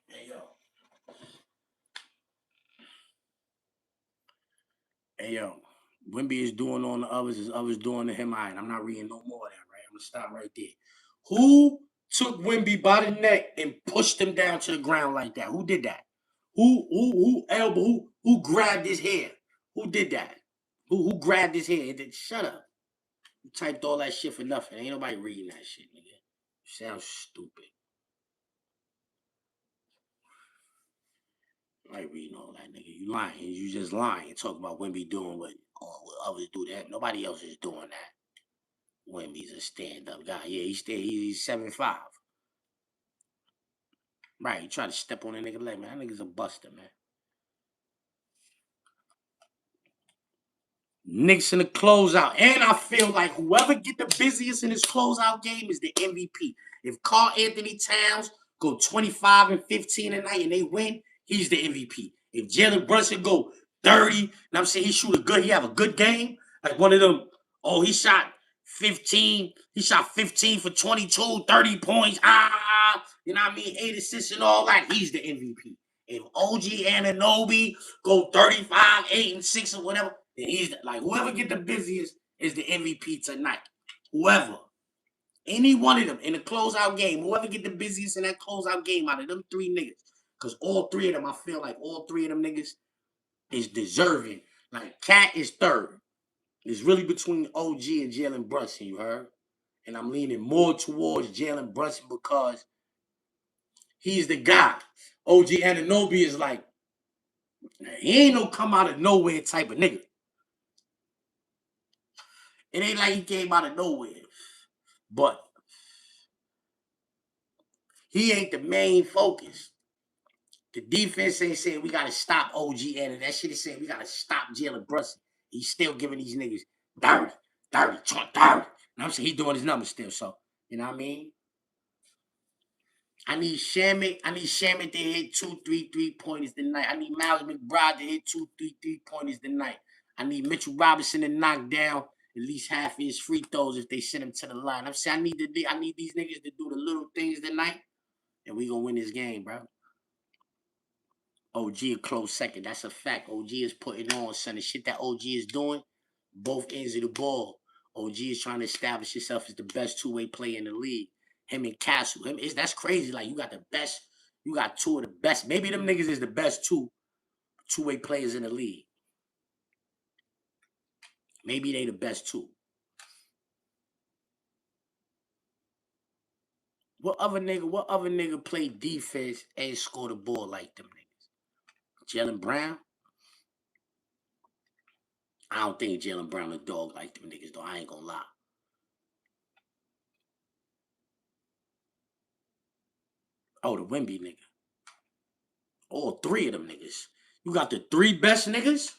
Hey yo. Hey yo. Wimby is doing on the others as others doing to him. I'm not reading no more of that, right? I'm gonna stop right there. Who took Wimby by the neck and pushed him down to the ground like that? Who did that? Who grabbed his hair? Who did that? Who grabbed his hair? Shut up. You typed all that shit for nothing. Ain't nobody reading that shit, nigga. You sound stupid. Like reading all that, nigga. You lying. You just lying. Talk about Wemby doing what others do that. Nobody else is doing that. Wemby's a stand-up guy. Yeah, he's 7'5". Right, you try to step on a nigga leg, man. That nigga's a buster, man. Knicks in the closeout. And I feel like whoever get the busiest in this closeout game is the MVP. If Karl Anthony Towns go 25 and 15 tonight and they win, he's the MVP. If Jalen Brunson go 30, and I'm saying he have a good game, like one of them, he shot 15 for 22, 30 points, you know what I mean, 8 assists and all that, he's the MVP. If OG Anunoby go 35, 8 and 6 or whatever, then he's like, whoever get the busiest is the MVP tonight. Whoever. Any one of them in the closeout game, whoever get the busiest in that closeout game out of them 3 niggas. Because all 3 of them, I feel like all 3 of them niggas is deserving. Like, Cat is 3rd. It's really between OG and Jalen Brunson, you heard? And I'm leaning more towards Jalen Brunson because he's the guy. OG Anunoby is like, he ain't no come out of nowhere type of nigga. It ain't like he came out of nowhere. But he ain't the main focus. The defense ain't saying we got to stop OG and that shit is saying we got to stop Jalen Brunson. He's still giving these niggas 30. And I'm saying he's doing his numbers still. So, you know what I mean? I need Shamet to hit 2, 3 3-pointers tonight. I need Miles McBride to hit 2, 3 3-pointers tonight. I need Mitchell Robinson to knock down at least half of his free throws if they send him to the line. I'm saying I need these niggas to do the little things tonight, and we gonna win this game, bro. OG a close second. That's a fact. OG is putting on, son. The shit that OG is doing, both ends of the ball. OG is trying to establish himself as the best 2-way player in the league. Him and Castle. That's crazy. Like, you got the best. You got 2 of the best. Maybe them niggas is the best 2-way players in the league. Maybe they the best 2. What other nigga play defense and score the ball like them niggas? Jaylen Brown? I don't think Jaylen Brown a dog like them niggas, though. I ain't gonna lie. Oh, the Wemby nigga. All 3 of them niggas. You got the 3 best niggas?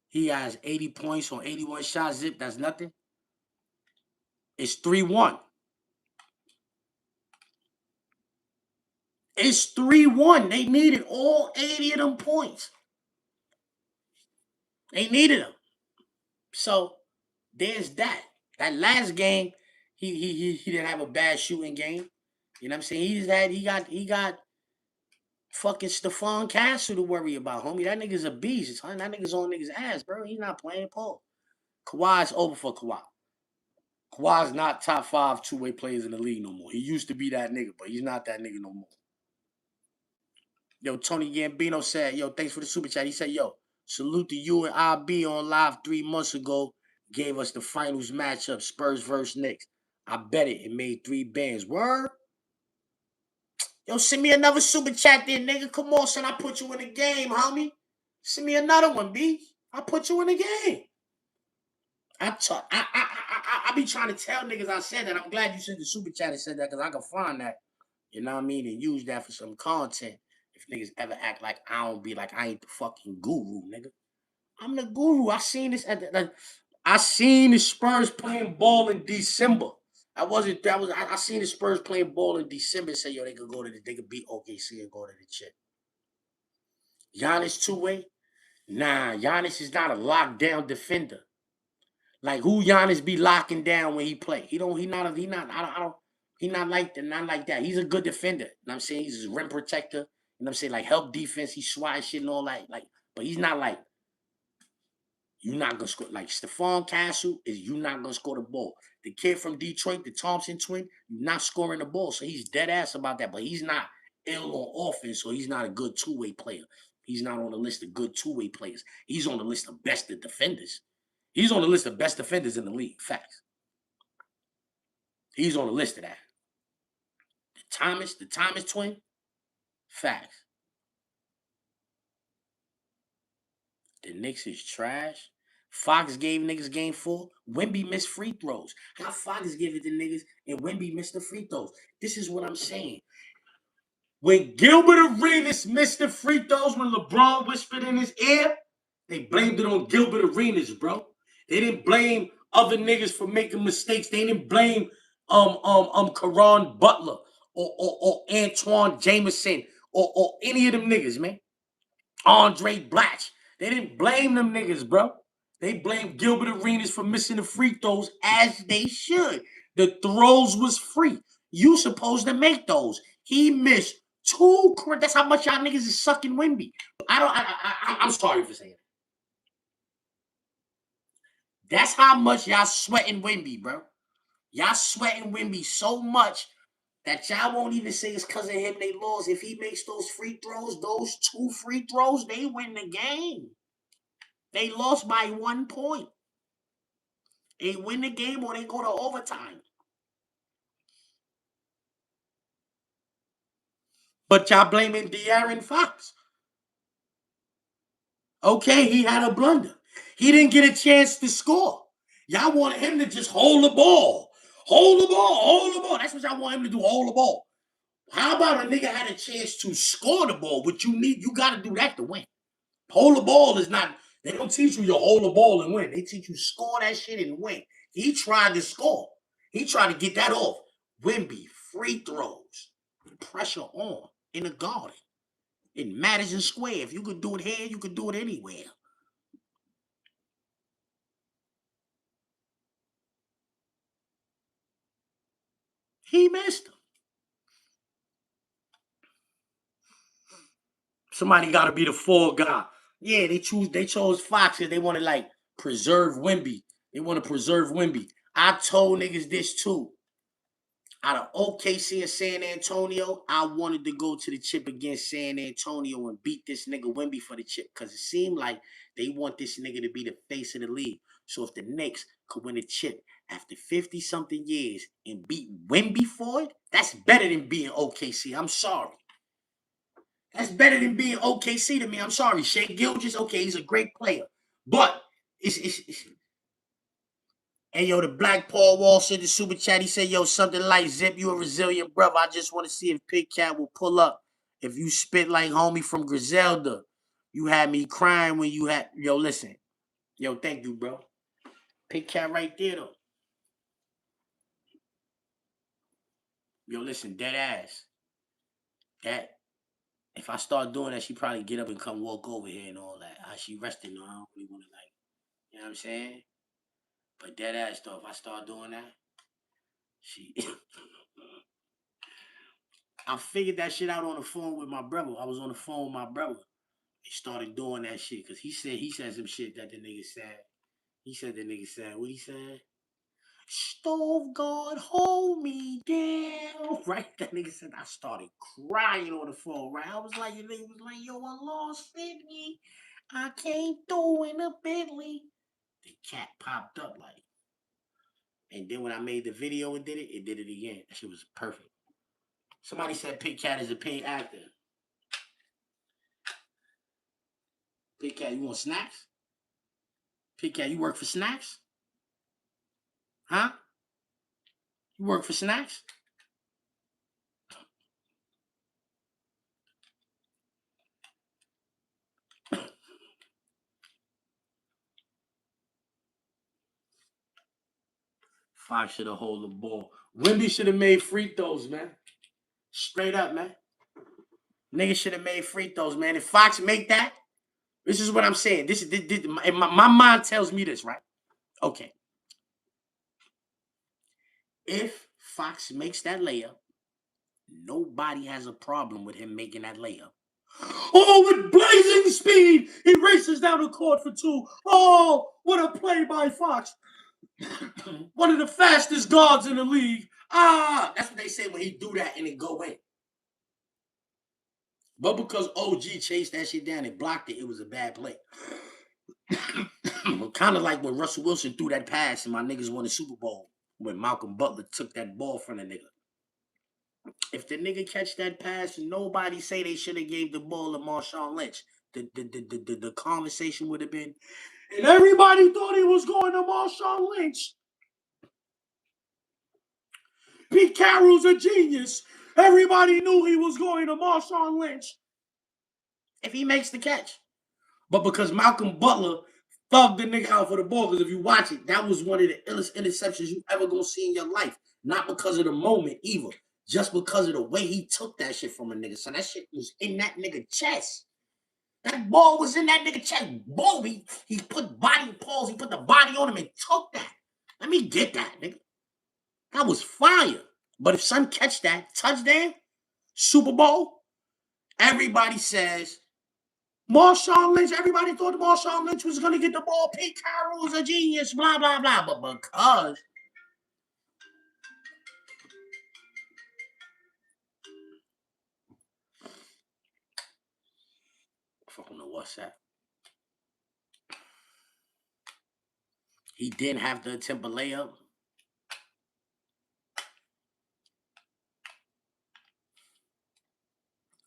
He has 80 points on 81 shots. Zip, that's nothing. It's 3-1. It's 3-1. They needed all 80 of them points. They needed them. So there's that. That last game, he didn't have a bad shooting game. You know what I'm saying? He got fucking Stephon Castle to worry about, homie. That nigga's a beast. That nigga's on nigga's ass, bro. He's not playing Paul. Kawhi's over for Kawhi. Kawhi's not top 5 2-way players in the league no more. He used to be that nigga, but he's not that nigga no more. Yo, Tony Gambino said, yo, thanks for the super chat. He said, yo, salute to you and IB on live 3 months ago. Gave us the finals matchup, Spurs versus Knicks. I bet it made 3 bands. Word? Yo, send me another super chat there, nigga. Come on, son. I put you in the game, homie. Send me another one, B. I put you in the game. I be trying to tell niggas I said that. I'm glad you sent the super chat and said that because I can find that, you know what I mean, and use that for some content. If niggas ever act like I don't be like I ain't the fucking guru, nigga. I'm the guru. I seen this I seen the Spurs playing ball in December. I seen the Spurs playing ball in December and say, yo, they could beat OKC and go to the chip. Giannis 2-way? Nah, Giannis is not a lockdown defender. Like, who Giannis be locking down when he play? He not like that. He's a good defender. You know what I'm saying? He's a rim protector. You know what I'm saying? Like, help defense. He swat shit and all that. Like, but he's not like, you're not gonna score. Like, Stephon Castle you're not gonna score the ball. The kid from Detroit, the Thompson twin, you're not scoring the ball. So he's dead ass about that. But he's not ill on offense, so he's not a good 2-way player. He's not on the list of good 2-way players. He's on the list of best of defenders. He's on the list of best defenders in the league. Facts. He's on the list of that. The Thomas twin, Facts. The Knicks is trash. Fox gave niggas game 4. Wemby missed free throws. How Fox give it to niggas and Wemby missed the free throws? This is what I'm saying. When Gilbert Arenas missed the free throws when LeBron whispered in his ear, they blamed it on Gilbert Arenas, bro. They didn't blame other niggas for making mistakes. They didn't blame Caron Butler or Antoine Jameson or any of them niggas, man. Andre Blatch. They didn't blame them niggas, bro. They blamed Gilbert Arenas for missing the free throws as they should. The throws was free. You supposed to make those. He missed 2. That's how much y'all niggas is sucking Wemby. I'm sorry for saying that. That's how much y'all sweating Wemby, bro. Y'all sweating Wemby so much that y'all won't even say it's because of him they lost. If he makes those free throws, those 2 free throws, they win the game. They lost by 1 point. They win the game or they go to overtime. But y'all blaming De'Aaron Fox. Okay, he had a blunder. He didn't get a chance to score. Y'all wanted him to just hold the ball. Hold the ball. Hold the ball. That's what y'all want him to do, hold the ball. How about a nigga had a chance to score the ball? What you need, you got to do that to win. Hold the ball is not, they don't teach you to hold the ball and win. They teach you score that shit and win. He tried to score. He tried to get that off. Wemby, free throws, pressure on in the Garden, in Madison Square. If you could do it here, you could do it anywhere. He missed him. Somebody got to be the fall guy. Yeah, they chose Fox because they want to like preserve Wemby. They want to preserve Wemby. I told niggas this too. Out of OKC and San Antonio, I wanted to go to the chip against San Antonio and beat this nigga Wemby for the chip because it seemed like they want this nigga to be the face of the league. So if the Knicks could win a chip after 50-something years and beat Wemby for it, that's better than being OKC. I'm sorry. That's better than being OKC to me. I'm sorry. Shea Gilgeous, okay, he's a great player. But it's Hey, yo, the Black Paul Wall said the super chat. He said, yo, something like Zip, you a resilient brother. I just want to see if Pig Cat will pull up. If you spit like homie from Griselda, you had me crying when you had. Yo, listen. Yo, thank you, bro. Pig Cat right there, though. Yo, listen, dead ass. That, if I start doing that, she probably get up and come walk over here and all that. She resting, though. I don't really want to, like, you know what I'm saying? But dead ass, though, if I start doing that, she. I figured that shit out on the phone with my brother. I was on the phone with my brother. He started doing that shit because he said some shit that the nigga said. He said the nigga said, what he said? Stove God, hold me down. Right? That nigga said, I started crying on the phone, right? I was like, the nigga was like, yo, I lost Sydney. I came through in a Bentley. The cat popped up like. And then when I made the video and did it did it again. That shit was perfect. Somebody said Pig Cat is a paid actor. Pig Cat, you want snacks? Pig Cat, you work for snacks? Huh? You work for snacks? Fox should have hold the ball. Wemby should have made free throws, man. Straight up, man. Nigga should have made free throws, man. If Fox make that, this is what I'm saying. This my mind tells me this, right? Okay. If Fox makes that layup, nobody has a problem with him making that layup. Oh, with blazing speed, he races down the court for 2. Oh, what a play by Fox. One of the fastest guards in the league. That's what they say when he do that and it go in. But because OG chased that shit down and blocked it, it was a bad play. Kind of like when Russell Wilson threw that pass and my niggas won the Super Bowl when Malcolm Butler took that ball from the nigga. If the nigga catch that pass, nobody say they should have gave the ball to Marshawn Lynch. The conversation would have been, and everybody thought he was going to Marshawn Lynch. Pete Carroll's a genius. Everybody knew he was going to Marshawn Lynch. If he makes the catch. But because Malcolm Butler thugged the nigga out for the ball, because if you watch it, that was one of the illest interceptions you ever gonna see in your life. Not because of the moment either. Just because of the way he took that shit from a nigga. So that shit was in that nigga chest. That ball was in that nigga chest. Boom, he put body pause, he put the body on him and took that. Let me get that, nigga. That was fire. But if son catch that touchdown, Super Bowl, everybody says, Marshawn Lynch, everybody thought Marshawn Lynch was going to get the ball. Pete Carroll was a genius, blah, blah, blah. But because fucking know what's that. He didn't have to attempt a layup.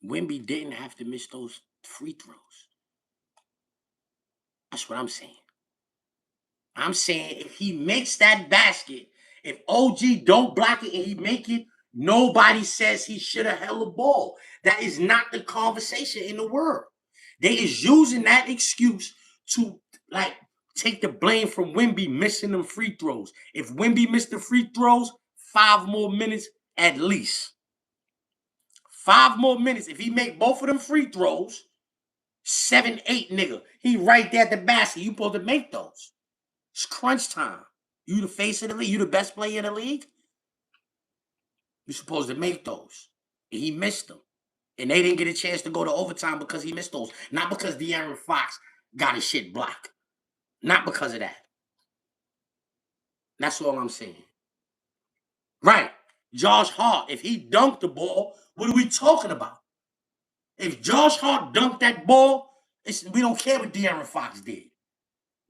Wemby didn't have to miss those free throws. That's what I'm saying. I'm saying if he makes that basket, if OG don't block it and he make it, nobody says he should have held the ball. That is not the conversation in the world. They is using that excuse to like take the blame from Wemby missing them free throws. If Wemby missed the free throws, 5 more minutes at least. 5 more minutes. If he make both of them free throws, 7-8 nigga. He right there at the basket. You supposed to make those. It's crunch time. You the face of the league. You the best player in the league. You're supposed to make those. And he missed them. And they didn't get a chance to go to overtime because he missed those. Not because De'Aaron Fox got his shit blocked. Not because of that. That's all I'm saying. Right. Josh Hart, if he dunked the ball, what are we talking about? If Josh Hart dunked that ball, we don't care what De'Aaron Fox did.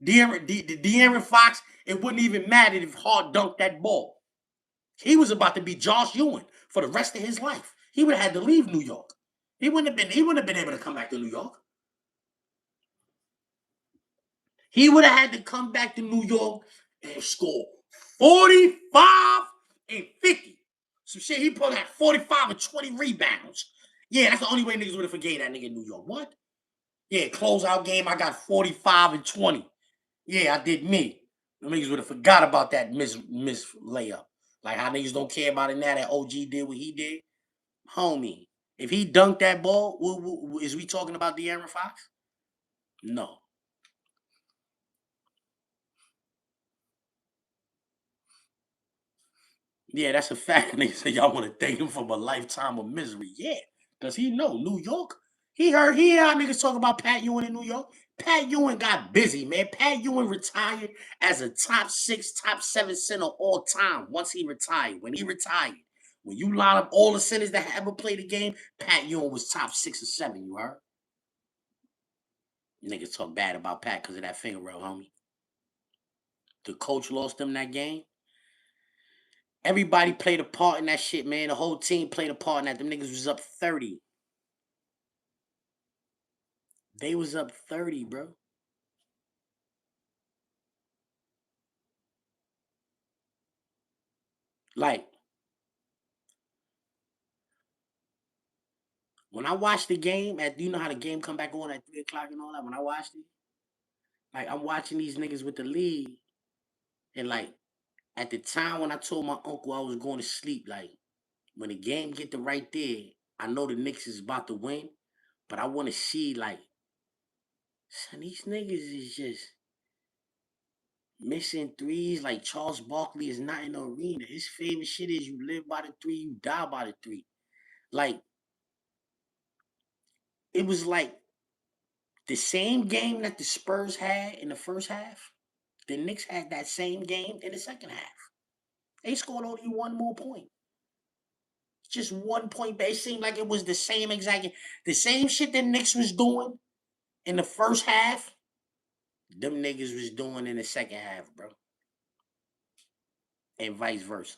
De'Aaron Fox, it wouldn't even matter if Hart dunked that ball. He was about to be Josh Ewing for the rest of his life. He would have had to leave New York. He wouldn't have been able to come back to New York. He would have had to come back to New York and score 45 and 50. Some shit, he probably had 45 and 20 rebounds. Yeah, that's the only way niggas would have forgave that nigga in New York. What? Yeah, closeout game, I got 45 and 20. Yeah, I did me. The niggas would have forgot about that miss layup. Like how niggas don't care about it now that OG did what he did. Homie, if he dunked that ball, is we talking about De'Aaron Fox? No. Yeah, that's a fact. Niggas say y'all want to thank him for a lifetime of misery. Yeah, because he know New York. He heard how niggas talk about Pat Ewing in New York. Pat Ewing got busy, man. Pat Ewing retired as a top 6, top 7 center all time once he retired. When he retired, when you line up all the centers that ever played the game, Pat Ewing was top 6 or 7, you heard? Niggas talk bad about Pat because of that finger roll, homie. The coach lost them that game. Everybody played a part in that shit, man. The whole team played a part in that. Them niggas was up 30. They was up 30, bro. Like, when I watched the game, you know how the game come back on at 3 o'clock and all that? When I watched it, like, I'm watching these niggas with the lead. And, like, at the time when I told my uncle I was going to sleep, like, when the game get to right there, I know the Knicks is about to win. But I want to see, like, son, these niggas is just missing threes. Like Charles Barkley is not in the arena. His favorite shit is you live by the 3, you die by the 3. Like, it was like the same game that the Spurs had in the first half. The Knicks had that same game in the second half. They scored only 1 more point. Just 1 point. But it seemed like it was the same shit the Knicks was doing in the first half. Them niggas was doing in the second half, bro. And vice versa.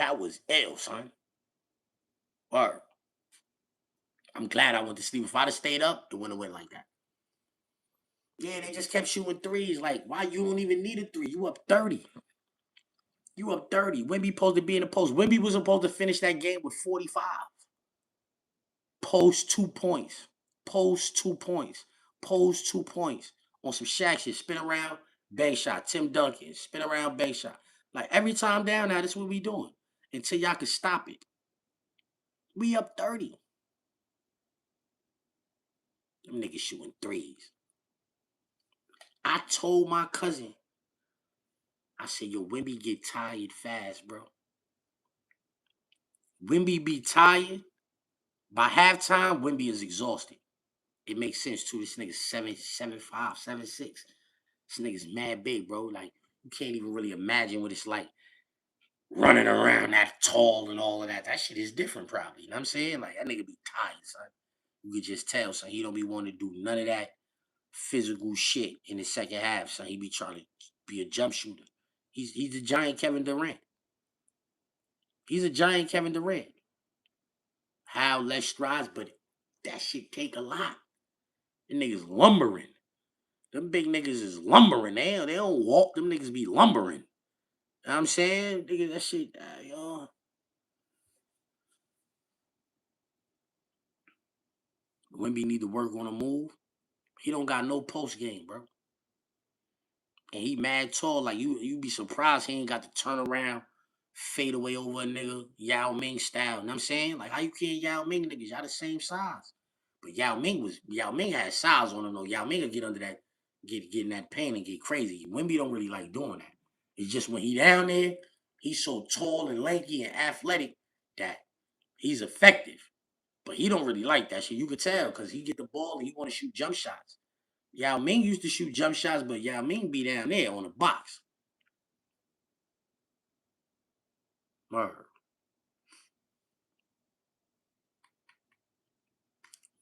That was ill, son. Word. I'm glad I went to sleep. If I'd have stayed up, it wouldn't have went like that. Yeah, they just kept shooting threes. Like, why you don't even need a three? You up 30. You up 30. Wemby supposed to be in the post. Wemby was supposed to finish that game with 45. Post 2 points. Post 2 points. Post 2 points. On some Shaq shit. Spin around, bank shot. Tim Duncan. Spin around, bank shot. Like every time down now, that's what we doing. Until y'all can stop it. We up 30. Them niggas shooting threes. I told my cousin, I said, yo, Wemby get tired fast, bro. Wemby be tired. By halftime, Wemby is exhausted. It makes sense too. This nigga's 7'5", 7'6". This nigga's mad big, bro. Like, you can't even really imagine what it's like running around that tall and all of that. That shit is different, probably. You know what I'm saying? Like, that nigga be tired, son. You could just tell, son. He don't be wanting to do none of that physical shit in the second half, son. He be trying to be a jump shooter. He's a giant Kevin Durant. He's a giant Kevin Durant. How less strides, but that shit take a lot. Them niggas lumbering. Them big niggas is lumbering. They don't walk. Them niggas be lumbering. You know what I'm saying? Nigga, that shit, yo. Wemby need to work on a move. He don't got no post game, bro. And he mad tall. Like, you be surprised he ain't got to turn around, fade away over a nigga, Yao Ming style. You know what I'm saying? Like, how you can't Yao Ming niggas? Y'all the same size. But Yao Ming had size on him though. Yao Ming will get under that, get in that pain and get crazy. Wemby don't really like doing that. It's just when he down there, he's so tall and lanky and athletic that he's effective. But he don't really like that shit. You could tell because he get the ball and he want to shoot jump shots. Yao Ming used to shoot jump shots, but Yao Ming be down there on the box. Word.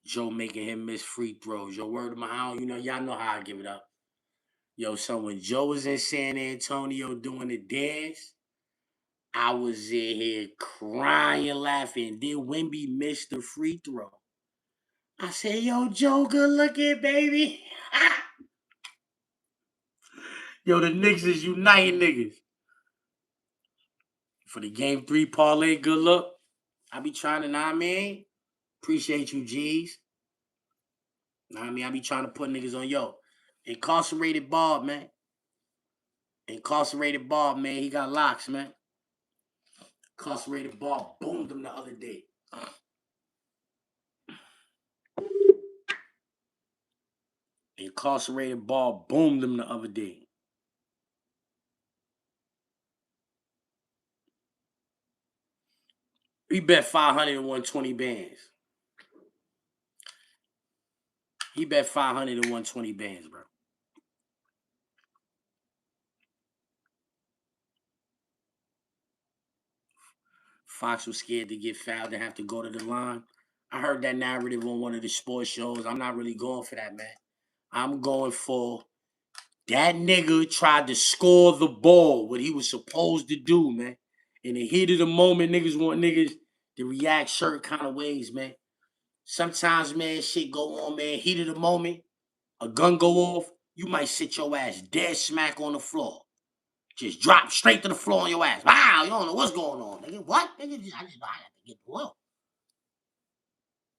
Joe making him miss free throws. Yo, word of my house, y'all know how I give it up. Yo, so when Joe was in San Antonio doing the dance, I was in here crying, laughing. Then Wemby missed the free throw. I said, yo, Joe, good looking, baby. Yo, the Knicks is uniting niggas. For the game 3 parlay, good luck. I be trying to, know what I mean? Appreciate you, G's. Know what I mean? I be trying to put niggas on, yo. Incarcerated Bob, man. Incarcerated Bob, man. He got locks, man. Incarcerated Bob boomed him the other day. Incarcerated Bob boomed him the other day. He bet 500 and 120 bands. He bet 500 and 120 bands, bro. Fox was scared to get fouled and have to go to the line. I heard that narrative on one of the sports shows. I'm not really going for that, man. I'm going for that nigga tried to score the ball, what he was supposed to do, man. In the heat of the moment, niggas want niggas to react certain kind of ways, man. Sometimes, man, shit go on, man. Heat of the moment, a gun go off, you might sit your ass dead smack on the floor. Just drop straight to the floor on your ass. Wow, you don't know what's going on, nigga. What? Nigga, I just know I have to get low.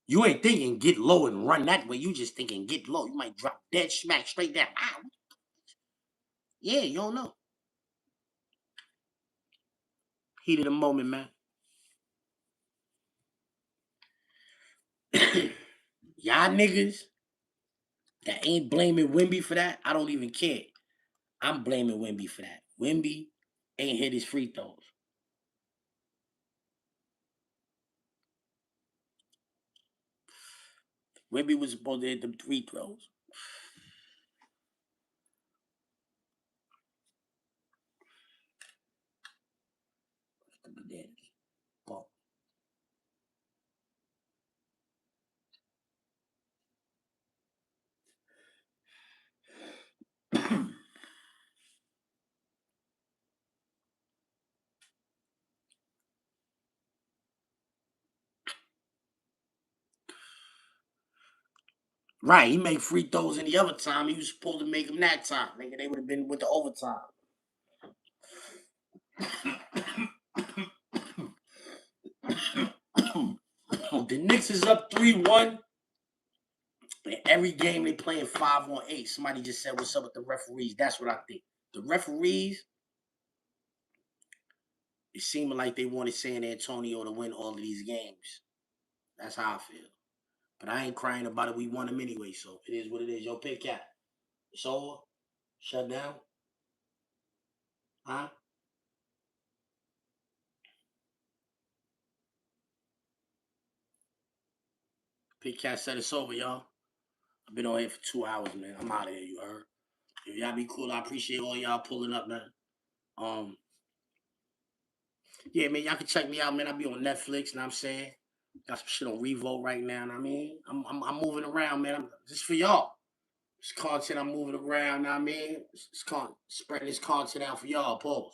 You ain't thinking get low and run that way. You just thinking get low. You might drop dead smack straight down. Wow. Yeah, you don't know. Heat of the moment, man. Y'all niggas that ain't blaming Wemby for that, I don't even care. I'm blaming Wemby for that. Wemby ain't hit his free throws. Wemby was supposed to hit them free throws. Right, he made free throws any other time. He was supposed to make them that time. Nigga, they would have been with the overtime. The Knicks is up 3-1. And every game they playing 5-on-8. Somebody just said, what's up with the referees? That's what I think. The referees, it seemed like they wanted San Antonio to win all of these games. That's how I feel. But I ain't crying about it. We won them anyway, so it is what it is. Yo, Pit Cat. It's over. Shut down. Huh? Pit Cat said it's over, y'all. I've been on here for 2 hours, man. I'm out of here, you heard? If y'all be cool, I appreciate all y'all pulling up, man. Yeah, man, y'all can check me out, man. I be on Netflix, know what I'm saying? Got some shit on Revolt right now, know what I mean? I'm moving around, man. Just for y'all. This content I'm moving around, know what I mean? Spreading this content out for y'all, pause.